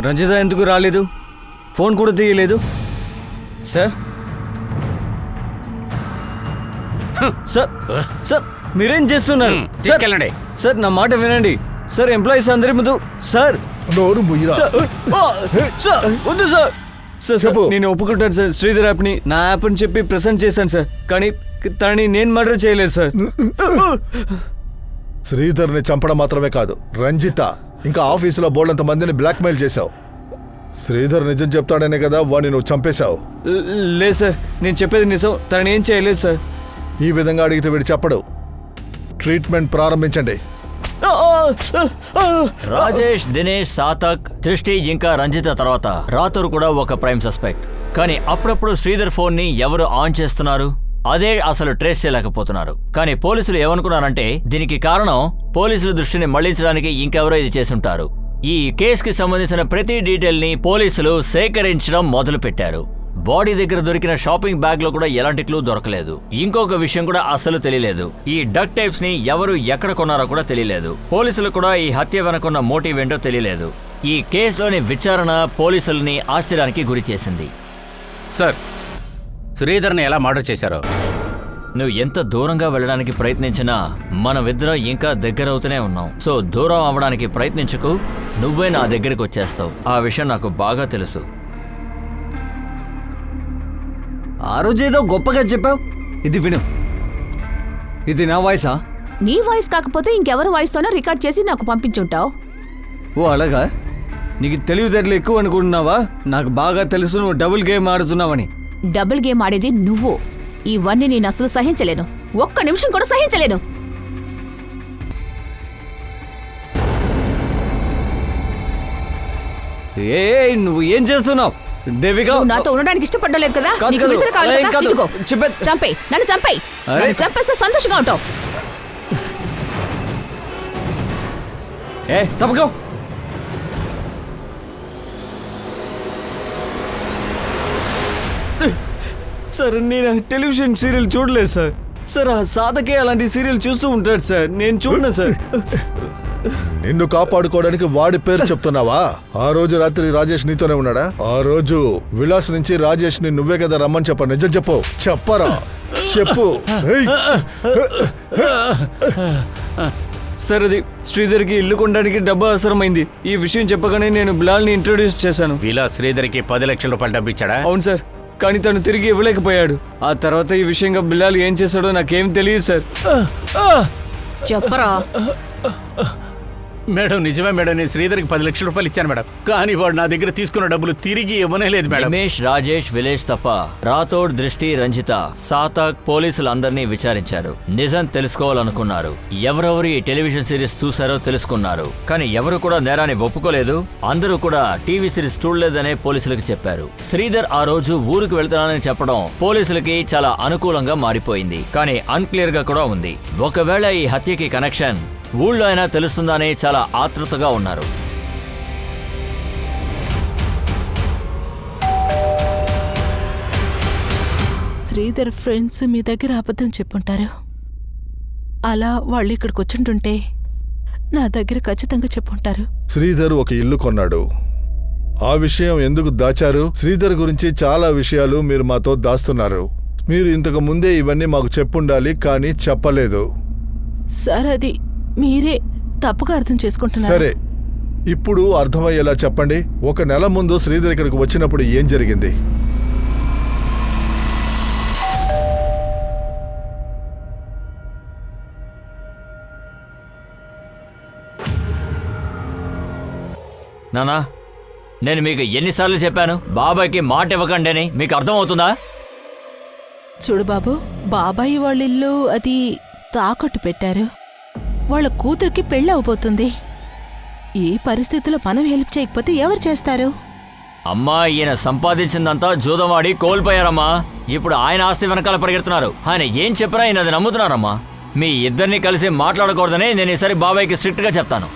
[SPEAKER 3] రంజిత ఎందుకు రాలేదు? ఫోన్ కూడా తీయలేదు. సార్ సార్ సార్ మీరేం చేస్తున్నారు?
[SPEAKER 7] తీసుకెళ్ళండి.
[SPEAKER 3] సార్ నా మాట వినండి సార్. ఎంప్లాయీస్ అందరి ముందు సార్.
[SPEAKER 8] నోరు ముయ్యరా.
[SPEAKER 3] సార్ వద్దు సార్. సార్
[SPEAKER 8] చెప్పు.
[SPEAKER 3] నేను ఒప్పుకుంటాను సార్. శ్రీధర్ యాప్ని నా యాప్ అని చెప్పి ప్రెసెంట్ చేశాను సార్. కానీ తనని నేను మర్డర్ చేయలేదు సార్.
[SPEAKER 8] శ్రీధర్ని చంపడం మాత్రమే కాదు, రంజిత ఇంకా ఆఫీసులో బోల్డంత మందిని బ్లాక్మెయిల్ చేశావు. శ్రీధర్ నిజం చెప్తాడనే కదా వాడిని నువ్వు చంపేశావు.
[SPEAKER 3] లేదు సార్, నేను చెప్పేది నిజం. తనని ఏం చేయలేదు సార్.
[SPEAKER 8] ఈ విధంగా అడిగితే వీడు చెప్పడు. ట్రీట్మెంట్ ప్రారంభించండి.
[SPEAKER 1] రాజేష్, దినేష్, సాతక్, దృష్టి ఇంకా రంజిత తర్వాత రాతూర్ కూడా ఒక ప్రైమ్ సస్పెక్ట్. కానీ అప్పుడప్పుడు శ్రీధర్ ఫోన్ ని ఎవరు ఆన్ చేస్తున్నారు అదే అసలు ట్రేస్ చేయలేకపోతున్నారు. కానీ పోలీసులు ఏమనుకున్నారంటే దీనికి కారణం పోలీసుల దృష్టిని మళ్లించడానికి ఇంకెవరో ఇది చేసుంటారు. ఈ కేసుకి సంబంధించిన ప్రతి డీటెయిల్ ని పోలీసులు సేకరించడం మొదలు పెట్టారు. బాడీ దగ్గర దొరికిన షాపింగ్ బ్యాగ్ లో కూడా ఎలాంటి క్లూ దొరకలేదు. ఇంకొక విషయం కూడా అస్సలు తెలియలేదు. ఈ డక్ టైప్స్ ని ఎవరు ఎక్కడ కొన్నారో కూడా తెలియలేదు. పోలీసులు కూడా ఈ హత్య వెనకున్న మోటివ్ ఏంటో తెలియలేదు. ఈ కేసులోని విచారణ పోలీసుల్ని ఆశ్చర్యానికి గురి చేసింది.
[SPEAKER 7] సార్, శ్రీధర్ని ఎలా మర్డర్ చేశారో?
[SPEAKER 1] నువ్వు ఎంత దూరంగా వెళ్ళడానికి ప్రయత్నించినా మనమిద్దరం ఇంకా దగ్గరవుతూనే ఉన్నాం. సో దూరం అవ్వడానికి ప్రయత్నించకు, నువ్వే నా దగ్గరికి వచ్చేస్తావు. ఆ విషయం నాకు బాగా తెలుసు.
[SPEAKER 3] ఆ రోజు ఏదో గొప్పగా చెప్పావు. ఇది విను. ఇది నా వాయిసా?
[SPEAKER 6] నీ వాయిస్ కాకపోతే ఇంకెవరి వాయిస్తోనో రికార్డ్ చేసి నాకు పంపించుంటావు.
[SPEAKER 3] ఓ అలాగా? నీకు తెలివితేటలు ఎక్కువ అనుకుంటున్నావా? నాకు బాగా తెలుసు నువ్వు డబుల్ గేమ్ ఆడుతున్నావని.
[SPEAKER 6] డబుల్ గేమ్ ఆడేది నువ్వు. ఇవన్నీ నేను అసలు సహించలేను. ఒక్క నిమిషం కూడా సహించలేను.
[SPEAKER 3] ఏ నువ్వు ఏం చేస్తున్నావు? దేవిక,
[SPEAKER 6] నువ్వు నాతో ఉండడానికి ఇష్టపడలేదు కదా?
[SPEAKER 3] కాదు,
[SPEAKER 6] నీకు
[SPEAKER 3] కాదు.
[SPEAKER 6] విడుదల కావాలి
[SPEAKER 3] అలా ఏం
[SPEAKER 6] కదా?
[SPEAKER 3] కాదు.
[SPEAKER 6] ఇదిగో,
[SPEAKER 3] చెప్పే-
[SPEAKER 6] చంపేయ్. నన్ను చంపేయ్.
[SPEAKER 3] అరే.
[SPEAKER 6] నన్ను చంపేస్తే సంతోషంగా ఉంటావు.
[SPEAKER 3] ఏ తప్పకో. సార్ నేను టెలివిజన్ సీరియల్ చూడలేదు సార్. సార్ ఆ సాధకే అలాంటి సీరియల్ చూస్తూ ఉంటాడు సార్. నేను చూడను సార్.
[SPEAKER 8] నిన్ను కాపాడుకోవడానికి వాడి పేరు చెప్తున్నావా? ఆ రోజు రాత్రి రాజేష్ నీతోనే ఉన్నాడా? ఆ రోజు విలాస్ నుంచి రాజేష్ ని నువ్వే కదా రమ్మని చెప్ప. నిజం చెప్పు. చెప్పరా? చెప్పు. ఏయ్!
[SPEAKER 3] సార్ అది శ్రీధర్కి ఇల్లు కొనడానికి డబ్బు అవసరమైంది. ఈ విషయం చెప్పగానే నేను బిలాల్ని ఇంట్రొడ్యూస్ చేశాను.
[SPEAKER 7] వీలా శ్రీధర్కి 10 లక్షల రూపాయలు డబ్బు ఇచ్చాడా?
[SPEAKER 3] అవును సార్, కానీ తను తిరిగి ఇవ్వలేకపోయాడు. ఆ తర్వాత ఈ విషయంగా బిలాల్ ఏం చేశాడో నాకేం తెలియదు సార్.
[SPEAKER 6] చెప్పరా?
[SPEAKER 7] మేడం, నిజమే మేడం. నేను శ్రీధర్కి 10 లక్షల రూపాయలు ఇచ్చాను మేడం. కానీ వాడు నా దగ్గర తీసుకున్న డబ్బులు తిరిగి ఇవ్వనే లేదు మేడం.
[SPEAKER 1] రమేష్, రాజేష్, విలేష్ తప్ప రాథోడ్, దృష్టి, రంజిత, సాతక్ పోలీసులందరినీ విచారించారు. నిజం తెలుసుకోవాలనుకున్నారు. ఎవరెవరు ఈ టెలివిజన్ సిరీస్ చూశారో తెలుసుకున్నారు. కానీ ఎవరు కూడా నేరాన్ని ఒప్పుకోలేదు. అందరూ కూడా టీవీ సిరీస్ చూడలేదనే పోలీసులకు చెప్పారు. శ్రీధర్ ఆ రోజు ఊరికి వెళ్తున్నానని చెప్పడం పోలీసులకి చాలా అనుకూలంగా మారిపోయింది. కానీ అన్క్లియర్ గా కూడా ఉంది. ఒకవేళ ఈ హత్యకి కనెక్షన్ ఊళ్ళో అయినా తెలుస్తుందని చాలా ఆతృతగా ఉన్నారు.
[SPEAKER 2] శ్రీధర్ ఫ్రెండ్స్ మీ దగ్గర అబద్ధం చెప్పుంటారు. అలా వాళ్ళు ఇక్కడికి వచ్చుంటుంటే నా దగ్గర ఖచ్చితంగా చెప్పుంటారు.
[SPEAKER 8] శ్రీధర్ ఒక ఇల్లు కొన్నాడు. ఆ విషయం ఎందుకు దాచారు? శ్రీధర్ గురించి చాలా విషయాలు మీరు మాతో దాస్తున్నారు. మీరు ఇంతకు ముందే ఇవన్నీ మాకు చెప్పుండాలి, కానీ చెప్పలేదు.
[SPEAKER 2] సార్ అది మీరే తప్పుగా అర్థం చేసుకుంటున్నారు.
[SPEAKER 8] సరే, ఇప్పుడు అర్థమయ్యేలా చెప్పండి. 1 నెల ముందు శ్రీధర్ ఇక్కడికి వచ్చినప్పుడు ఏం జరిగింది?
[SPEAKER 1] నానా, నేను మీకు ఎన్నిసార్లు చెప్పాను బాబాయ్కి మాట ఇవ్వకండి అని? మీకు అర్థమవుతుందా?
[SPEAKER 2] చూడు బాబు, బాబాయి వాళ్ళ ఇల్లు అది తాకట్టు పెట్టారు. వాళ్ళ కూతురికి పెళ్ళి అవబోతుంది. ఈ పరిస్థితిలో మనం హెల్ప్ చేయకపోతే ఎవరు చేస్తారు?
[SPEAKER 1] అమ్మా, ఈయన సంపాదించిందంతా జూదమాడి కోల్పోయారమ్మా. ఇప్పుడు ఆయన ఆస్తి వెనకాల పరిగెడుతున్నారు. ఆయన ఏం చెప్పినా ఆయన అది నమ్ముతున్నారమ్మా. మీ ఇద్దరిని కలిసి మాట్లాడకూడదని నేను ఈసారి బాబాయ్కి స్ట్రిక్ట్గా చెప్తాను.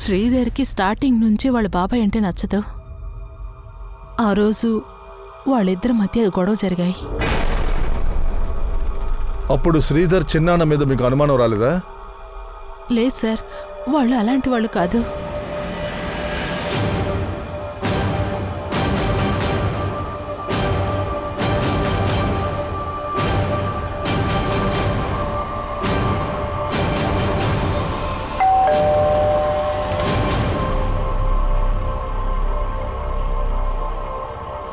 [SPEAKER 2] శ్రీధర్కి స్టార్టింగ్ నుంచి వాళ్ళ బాబాయ్ అంటే నచ్చదు. ఆ రోజు వాళ్ళిద్దరి మధ్య గొడవ జరిగాయి.
[SPEAKER 8] అప్పుడు శ్రీధర్ చిన్నాన్న మీద మీకు అనుమానం రాలేదా?
[SPEAKER 2] లేదు సార్, వాళ్ళు అలాంటి వాళ్ళు కాదు.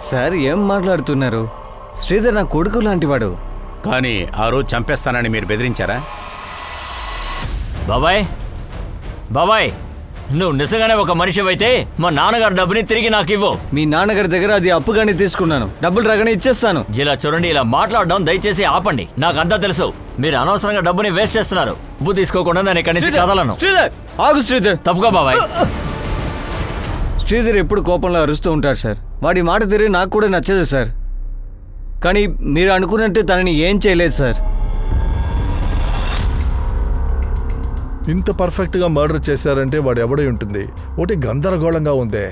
[SPEAKER 3] సార్ ఏం మాట్లాడుతున్నారు? శ్రీధర్ నా కొడుకు లాంటివాడు.
[SPEAKER 7] కానీ ఆ రోజు చంపేస్తానని మీరు బెదిరించారా?
[SPEAKER 1] బాబాయ్, బాబాయ్, నువ్వు నిజంగానే ఒక మనిషివైతే మా నాన్నగారు డబ్బుని తిరిగి నాకు ఇవ్వు.
[SPEAKER 3] మీ నాన్నగారి దగ్గర అది అప్పుగానే తీసుకున్నాను. డబ్బులు రాగానే ఇచ్చేస్తాను.
[SPEAKER 1] ఇలా చూడండి, ఇలా మాట్లాడడం దయచేసి ఆపండి. నాకంతా తెలుసు. మీరు అనవసరంగా డబ్బుని వేస్ట్ చేస్తున్నారు. డబ్బు తీసుకోకుండా నేను ఇక్కడి నుంచి కదలను.
[SPEAKER 3] శ్రీధర్ ఆగు. శ్రీధర్
[SPEAKER 1] తప్పుకో బాబాయ్.
[SPEAKER 3] శ్రీధర్ ఎప్పుడు కోపంలో అరుస్తూ ఉంటాడు సార్. వాడి మాట తిరిగి నాకు కూడా నచ్చదు సార్. కానీ మీరు అనుకున్నట్టు తనని ఏం చేయలేదు సార్.
[SPEAKER 8] ఇంత పర్ఫెక్ట్గా మర్డర్ చేశారంటే వాడు ఎవడై ఉంటుంది? ఒకటి గందరగోళంగా ఉందే.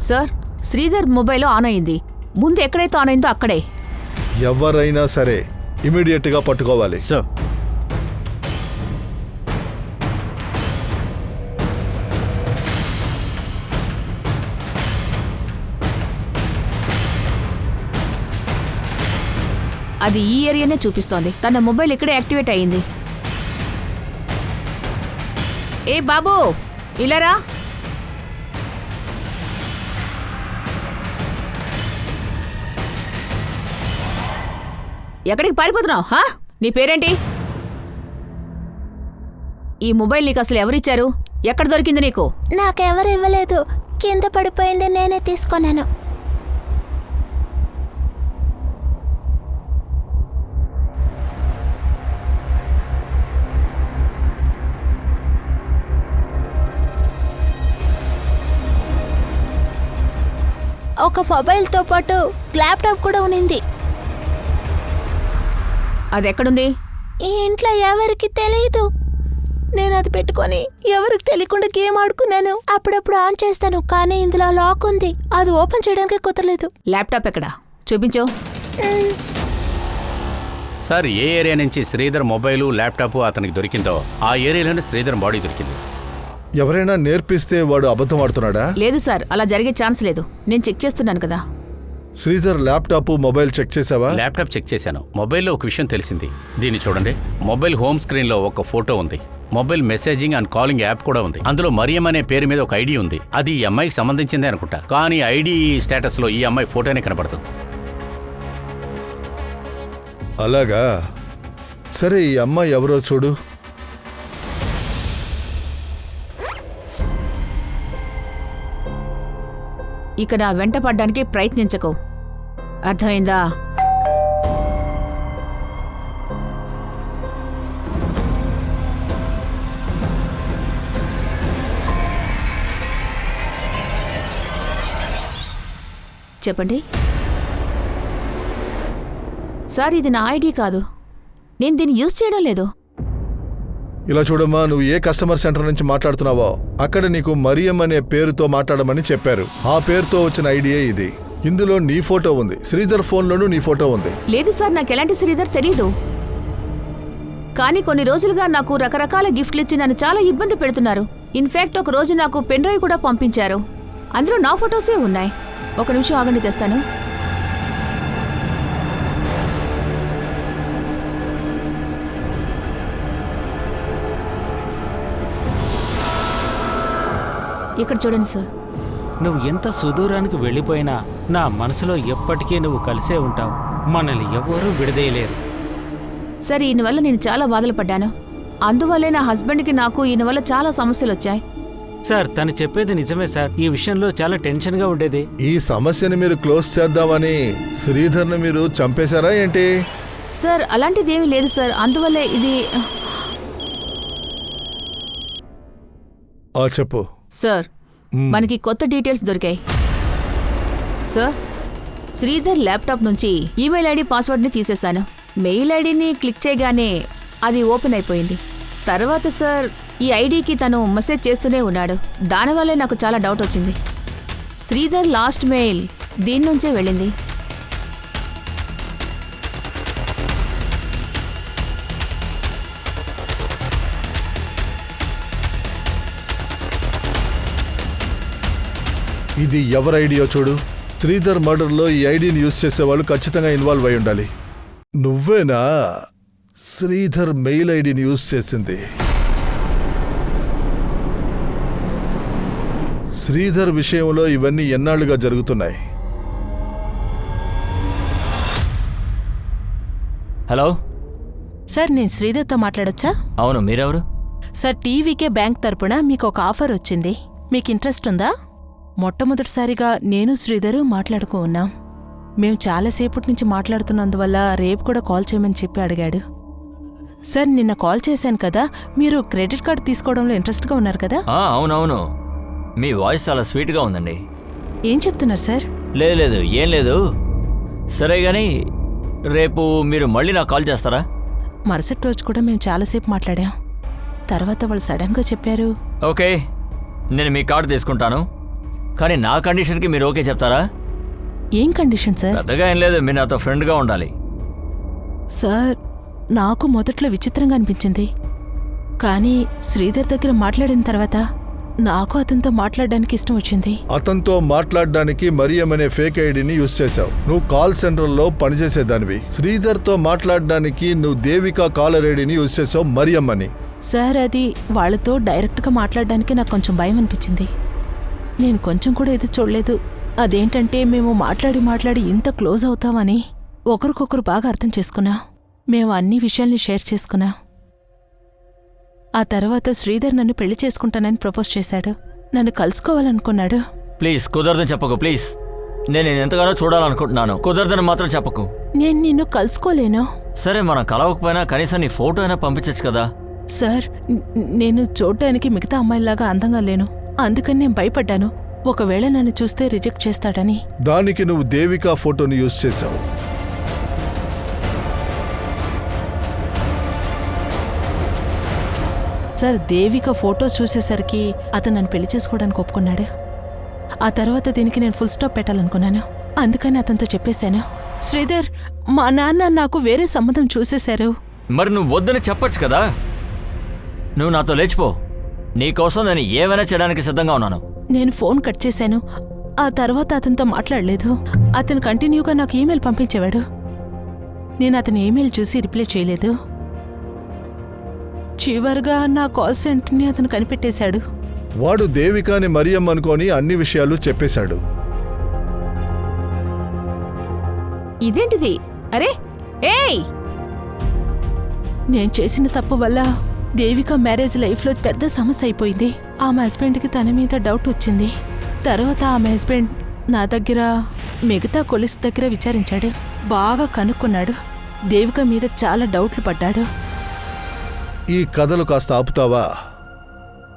[SPEAKER 6] సార్, శ్రీధర్ మొబైల్ ఆన్ అయింది. ముందు ఎక్కడైతే ఆన్ అయిందో అక్కడే.
[SPEAKER 8] ఎవరైనా సరే ఇమీడియట్గా పట్టుకోవాలి.
[SPEAKER 3] సార్
[SPEAKER 6] అది ఈ ఏరియానే చూపిస్తోంది. తన మొబైల్ ఇక్కడే యాక్టివేట్ అయ్యింది. ఏ బాబు, ఇలారా. ఎక్కడికి పారిపోతున్నావు? నీ పేరేంటి? ఈ మొబైల్ నీకు అసలు ఎవరిచ్చారు? ఎక్కడ దొరికింది నీకు?
[SPEAKER 9] నాకెవరు ఇవ్వలేదు. కింద పడిపోయింది, నేనే తీసుకున్నాను. ఒక మొబైల్తో పాటు ల్యాప్టాప్ కూడా ఉన్నింది.
[SPEAKER 6] అది ఎక్కడుంది?
[SPEAKER 9] ఈ ఇంట్లో ఎవరికి తెలియదు. నేను అది పెట్టుకొని ఎవరికి తెలియకుండా గేమ్ ఆడుకున్నాను. అప్పుడప్పుడు ఆన్ చేస్తాను, కానీ ఇందులో లాక్ ఉంది. అది ఓపెన్ చేయడానికి కుదరలేదు.
[SPEAKER 6] ల్యాప్టాప్ ఎక్కడా? చూపించు.
[SPEAKER 7] సార్, ఏ ఏరియా నుంచి శ్రీధర్ మొబైలు ల్యాప్టాప్ అతనికి దొరికిందో ఆ ఏరియాలోనే శ్రీధర్ బాడీ దొరికింది.
[SPEAKER 8] ఎవరైనా నేర్పిస్తే వాడు అబద్ధం ఆడుతున్నాడా?
[SPEAKER 6] లేదు సార్, అలా జరిగే ఛాన్స్ లేదు. నేను చెక్ చేస్తున్నాను కదా.
[SPEAKER 8] శ్రీధర్ ల్యాప్టాప్ మొబైల్ చెక్ చేసావా?
[SPEAKER 7] ల్యాప్టాప్ చెక్ చేశాను. మొబైల్లో ఒక విషయం తెలిసింది. దీన్ని చూడండి. మొబైల్ హోమ్ స్క్రీన్లో ఒక ఫోటో ఉంది. Mobile messaging and calling app కూడా ఉంది. అందులో మరియం అనే పేరు మీద ఒక ఐడి ఉంది. అది ఈ అమ్మాయికి సంబంధించిందే అనుకుంటా. కానీ ఐడి స్టేటస్లో ఈ అమ్మాయి ఫోటోనే కనపడుతుంది.
[SPEAKER 8] అలాగా? సరే, ఈ అమ్మాయి ఎవరో చూడు.
[SPEAKER 6] ఇక నా వెంట పడ్డానికి ప్రయత్నించకు, అర్థమైందా? చెప్పండి సార్, ఇది నా ఐడి కాదు. నేను దీన్ని యూజ్ చేయడం లేదు.
[SPEAKER 8] ఇలా చూడమ్మా, నువ్వు ఏ కస్టమర్ సెంటర్ నుంచి మాట్లాడుతున్నావో అక్కడ నీకు మరియం అనే పేరుతో మాట్లాడమని చెప్పారు. ఆ పేరుతో వచ్చిన ఐడియా ఇది. ఇందులో నీ ఫోటో ఉంది. శ్రీధర్ ఫోన్లోనూ నీ ఫోటో ఉంది.
[SPEAKER 6] లేదు సార్, నాకు ఎలాంటి శ్రీధర్ తెలీదు. కానీ కొన్ని రోజులుగా నాకు రకరకాల గిఫ్ట్లు ఇచ్చి నన్ను చాలా ఇబ్బంది పెడుతున్నారు. ఇన్ఫాక్ట్ ఒక రోజు నాకు పెన్ డ్రైవ్ కూడా పంపించారు. అందులో నా ఫొటోసే ఉన్నాయి. ఒక నిమిషం ఆగండి, తెస్తాను. ఇక్కడ చూడండి సార్.
[SPEAKER 4] నువ్వు ఎంత సుదూరానికి వెళ్ళిపోయినా నా మనసులో ఎప్పటికీ నువ్వు కలిసే ఉంటావు. మనల్ని ఎవ్వరూ విడదీయలేరు.
[SPEAKER 6] సార్, ఈయన వల్ల నేను చాలా బాధలు పడ్డాను. అందువల్లే నా హస్బెండ్కి నాకు ఈయన వల్ల చాలా సమస్యలు వచ్చాయి.
[SPEAKER 4] సార్ తను చెప్పేది నిజమే సార్. ఈ విషయంలో చాలా టెన్షన్గా ఉండేది.
[SPEAKER 8] ఈ సమస్యని మీరు క్లోజ్ చేద్దామని శ్రీధర్ని మీరు చంపేశారా ఏంటి?
[SPEAKER 6] సార్ అలాంటిదేమీ లేదు సార్. అందువల్లే ఇది
[SPEAKER 8] చెప్పు.
[SPEAKER 6] సార్ మనకి కొత్త డీటెయిల్స్ దొరికాయి సార్. శ్రీధర్ ల్యాప్టాప్ నుంచి ఈమెయిల్ ఐడి పాస్వర్డ్ని తీసేశాను. మెయిల్ ఐడిని క్లిక్ చేయగానే అది ఓపెన్ అయిపోయింది. తర్వాత సార్ ఈ ఐడికి తను మెసేజ్ చేస్తూనే ఉన్నాడు. దానివల్లే నాకు చాలా డౌట్ వచ్చింది. శ్రీధర్ లాస్ట్ మెయిల్ దీని నుంచే వెళ్ళింది.
[SPEAKER 8] ఇది ఎవరి ఐడియో చూడు. శ్రీధర్ మర్డర్లో ఈ ఐడిని యూజ్ చేసేవాళ్ళు ఖచ్చితంగా ఇన్వాల్వ్ అయి ఉండాలి. నువ్వేనా శ్రీధర్ మెయిల్ ఐడిని యూజ్ చేసింది? శ్రీధర్ విషయంలో ఇవన్నీ ఎన్నాళ్లుగా జరుగుతున్నాయి?
[SPEAKER 1] హలో
[SPEAKER 2] సార్, నేను శ్రీధర్తో మాట్లాడొచ్చా?
[SPEAKER 1] అవును, మీరెవరు?
[SPEAKER 2] సార్, టీవీకే బ్యాంక్ తరపున మీకు ఒక ఆఫర్ వచ్చింది. మీకు ఇంట్రెస్ట్ ఉందా? మొట్టమొదటిసారిగా నేను శ్రీధరు మాట్లాడుకో ఉన్నాం. మేము చాలాసేపటి నుంచి మాట్లాడుతున్నందువల్ల రేపు కూడా కాల్ చేయమని చెప్పి అడిగాడు. సార్, నిన్న కాల్ చేశాను కదా, మీరు క్రెడిట్ కార్డు తీసుకోవడంలో ఇంట్రెస్ట్గా ఉన్నారు కదా?
[SPEAKER 1] అవునవును, మీ వాయిస్ చాలా స్వీట్గా ఉందండి.
[SPEAKER 2] ఏం చెప్తున్నారు సార్?
[SPEAKER 1] లేదు ఏం లేదు. సరే కానీ రేపు మీరు మళ్ళీ నాకు కాల్ చేస్తారా?
[SPEAKER 2] మరుసటి రోజు కూడా మేము చాలాసేపు మాట్లాడాం. తర్వాత వాళ్ళు సడన్గా చెప్పారు.
[SPEAKER 1] ఓకే, నేను మీ కార్డు తీసుకుంటాను, కానీ నా కండిషన్కి మీరు ఓకే చెప్తారా?
[SPEAKER 2] ఏం కండిషన్ సార్?
[SPEAKER 1] పెద్దగా ఏం లేదు, మీరు నాతో ఫ్రెండ్గా ఉండాలి.
[SPEAKER 2] సార్, నాకు మొదట్లో విచిత్రంగా అనిపించింది. కానీ శ్రీధర్ దగ్గర మాట్లాడిన తర్వాత నాకు అతనితో మాట్లాడడానికి ఇష్టం వచ్చింది.
[SPEAKER 8] అతనితో మాట్లాడడానికి మరియం అనే ఫేక్ ఐడిని యూజ్ చేశావు. నువ్వు కాల్ సెంటర్లో పనిచేసేదానివి. శ్రీధర్తో మాట్లాడడానికి నువ్వు దేవిక కాలర్ ఐడిని యూజ్ చేసావు, మరియం అని.
[SPEAKER 2] సార్, అది వాళ్ళతో డైరెక్ట్గా మాట్లాడడానికి నాకు కొంచెం భయం అనిపించింది. నేను కొంచెం కూడా ఎదురు చూడలేదు. అదేంటంటే మేము మాట్లాడి ఇంత క్లోజ్ అవుతామని ఒకరికొకరు బాగా అర్థం చేసుకున్నాం. మేము అన్ని విషయాల్ని షేర్ చేసుకున్నాం. ఆ తర్వాత శ్రీధర్ నన్ను పెళ్లి చేసుకుంటానని ప్రపోజ్ చేశాడు. నన్ను కలుసుకోవాలనుకున్నాడు.
[SPEAKER 1] ప్లీజ్ కుదరదని చెప్పకు, ప్లీజ్. నేను ఎంతగానో చూడాలనుకుంటున్నాను, కుదరదని మాత్రం చెప్పకు.
[SPEAKER 2] నేను నిన్ను కలుసుకోలేను.
[SPEAKER 1] సరే, మనం కలవకపోయినా కనీసం నీ ఫోటో అయినా పంపించచ్చు కదా.
[SPEAKER 2] సార్, నేను చూడ్డానికి మిగతా అమ్మాయిలాగా అందంగా లేను. అందుకని నేను భయపడ్డాను, ఒకవేళ నన్ను చూస్తే రిజెక్ట్ చేస్తాడని.
[SPEAKER 8] దానికి నువ్వు దేవిక ఫోటోని యూజ్ చేశావు.
[SPEAKER 2] సార్, దేవిక ఫోటోస్ చూసేసరికి అతను నన్ను పెళ్లి చేసుకోవడానికి ఒప్పుకున్నాడు. ఆ తర్వాత దీనికి నేను ఫుల్ స్టాప్ పెట్టాలనుకున్నాను. అందుకని అతనితో చెప్పేశాను. శ్రీధర్, మా నాన్న నాకు వేరే సంబంధం చూసేశారు.
[SPEAKER 1] మరి నువ్వు వద్దని చెప్పొచ్చు కదా. నువ్వు నాతో లేచిపో, నీకోసం నేను ఏమైనా చేయడానికి సిద్ధంగా ఉన్నాను.
[SPEAKER 2] నేను ఫోన్ కట్ చేశాను. ఆ తర్వాత అతనితో మాట్లాడలేదు. అతను కంటిన్యూగా నాకు ఈమెయిల్ పంపించేవాడు. నేను అతని ఈమెయిల్ చూసి రిప్లై చేయలేదు. చివరిగా నా కాల్ సెంటర్ని అతను కనిపెట్టేశాడు.
[SPEAKER 8] వాడు దేవికాని మరియం అనుకొని అన్ని విషయాలు చెప్పేశాడు.
[SPEAKER 6] ఇదేంటిది? అరే ఏయ్,
[SPEAKER 2] నేను చేసిన తప్పు వల్ల దేవిక మ్యారేజ్ లైఫ్లో పెద్ద సమస్య అయిపోయింది. ఆమె హస్బెండ్కి తన మీద డౌట్ వచ్చింది. తర్వాత ఆమె హస్బెండ్ నా దగ్గర, మిగతా కొలిస్ దగ్గర విచారించాడు. బాగా కనుక్కున్నాడు. దేవిక మీద చాలా డౌట్లు పడ్డాడు.
[SPEAKER 8] ఈ కథలు కాస్త ఆపుతావా?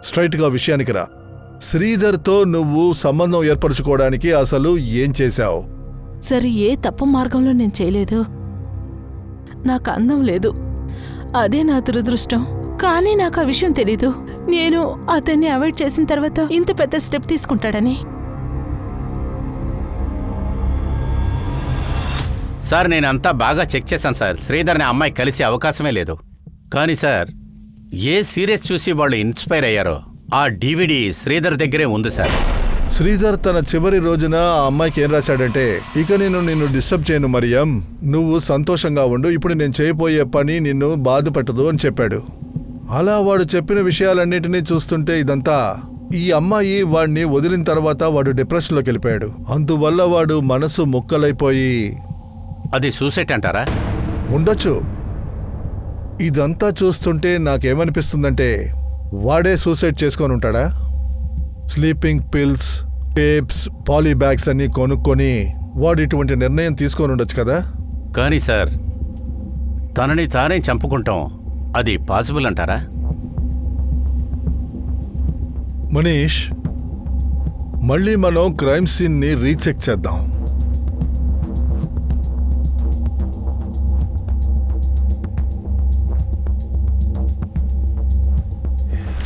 [SPEAKER 8] స్ట్రైట్గా విషయానికి రా. శ్రీధర్తో నువ్వు సంబంధం ఏర్పరచుకోవడానికి అసలు ఏం చేశావు?
[SPEAKER 2] సరే, ఏ తప్పు మార్గంలో నేను చేయలేదు. నాకు అందం లేదు, అదే నా దురదృష్టం. కానీ నాకు ఆ విషయం తెలీదు. నేను అతన్ని అవాయిడ్ చేసిన తర్వాత ఇంత పెద్ద స్టెప్ తీసుకుంటాడని.
[SPEAKER 7] సార్, నేనంతా బాగా చెక్ చేశాను సార్. శ్రీధర్ని అమ్మాయి కలిసే అవకాశమే లేదు. కానీ సార్, ఏ సీరియస్ చూసి వాళ్ళు ఇన్స్పైర్ అయ్యారో ఆ డివిడి శ్రీధర్ దగ్గరే ఉంది సార్.
[SPEAKER 8] శ్రీధర్ తన చివరి రోజున ఆ అమ్మాయికి ఏం రాశాడంటే, ఇక నేను నిన్ను డిస్టర్బ్ చేయను మరియం, నువ్వు సంతోషంగా ఉండు, ఇప్పుడు నేను చేయబోయే పని నిన్ను బాధ పెట్టదు అని చెప్పాడు. అలా వాడు చెప్పిన విషయాలన్నిటినీ చూస్తుంటే ఇదంతా ఈ అమ్మాయి వాడిని వదిలిన తర్వాత వాడు డిప్రెషన్లోకి వెళ్ళిపోయాడు. అందువల్ల వాడు మనసు ముక్కలైపోయి.
[SPEAKER 7] అది సూసైడ్ అంటారా?
[SPEAKER 8] ఉండొచ్చు. ఇదంతా చూస్తుంటే నాకేమనిపిస్తుందంటే వాడే సూసైడ్ చేసుకొని ఉంటాడా? స్లీపింగ్ పిల్స్, టేప్స్, పాలీబ్యాగ్స్ అన్ని కొనుక్కొని వాడు ఇటువంటి నిర్ణయం తీసుకొని ఉండొచ్చు కదా.
[SPEAKER 7] కానీ సార్, తనని తానే చంపుకుంటాం అది పాసిబుల్ అంటారా?
[SPEAKER 8] మనీష్, మళ్ళీ మనం క్రైమ్ సీన్ని రీచెక్ చేద్దాం.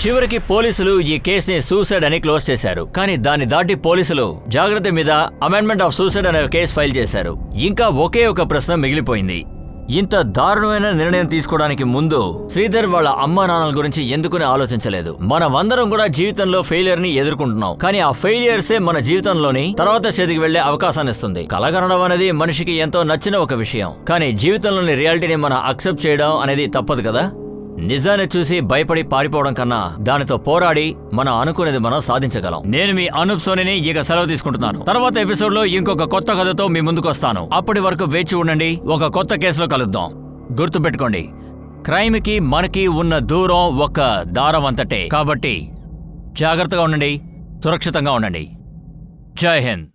[SPEAKER 1] చివరికి పోలీసులు ఈ కేసుని సూసైడ్ అని క్లోజ్ చేశారు. కానీ దాన్ని దాటి పోలీసులు జాగ్రత్త మీద అమెండ్మెంట్ ఆఫ్ సూసైడ్ అనే కేసు ఫైల్ చేశారు. ఇంకా ఒకే ఒక ప్రశ్న మిగిలిపోయింది. ఇంత దారుణమైన నిర్ణయం తీసుకోవడానికి ముందు శ్రీధర్ వాళ్ళ అమ్మా నాన్నల గురించి ఎందుకుని ఆలోచించలేదు. మనమందరం కూడా జీవితంలో ఫెయిలియర్ ని ఎదుర్కొంటున్నాం. కానీ ఆ ఫెయిలియర్సే మన జీవితంలోని తర్వాత చేతికి వెళ్లే అవకాశాన్ని ఇస్తుంది. కలగనడం అనేది మనిషికి ఎంతో నచ్చిన ఒక విషయం. కానీ జీవితంలోని రియాలిటీని మనం అక్సెప్ట్ చేయడం అనేది తప్పదు కదా. నిజాన్ని చూసి భయపడి పారిపోవడం కన్నా దానితో పోరాడి మనం అనుకునేది మనం సాధించగలం. నేను మీ అనూప్ సోనీని ఇక సెలవు తీసుకుంటున్నాను. తర్వాత ఎపిసోడ్ లో ఇంకొక కొత్త కథతో మీ ముందుకు వస్తాను. అప్పటి వరకు వేచి ఉండండి. ఒక కొత్త కేసులో కలుద్దాం. గుర్తుపెట్టుకోండి, క్రైమ్ కి మనకి ఉన్న దూరం ఒక దారం అంతటే. కాబట్టి జాగ్రత్తగా ఉండండి, సురక్షితంగా ఉండండి. జై హింద్.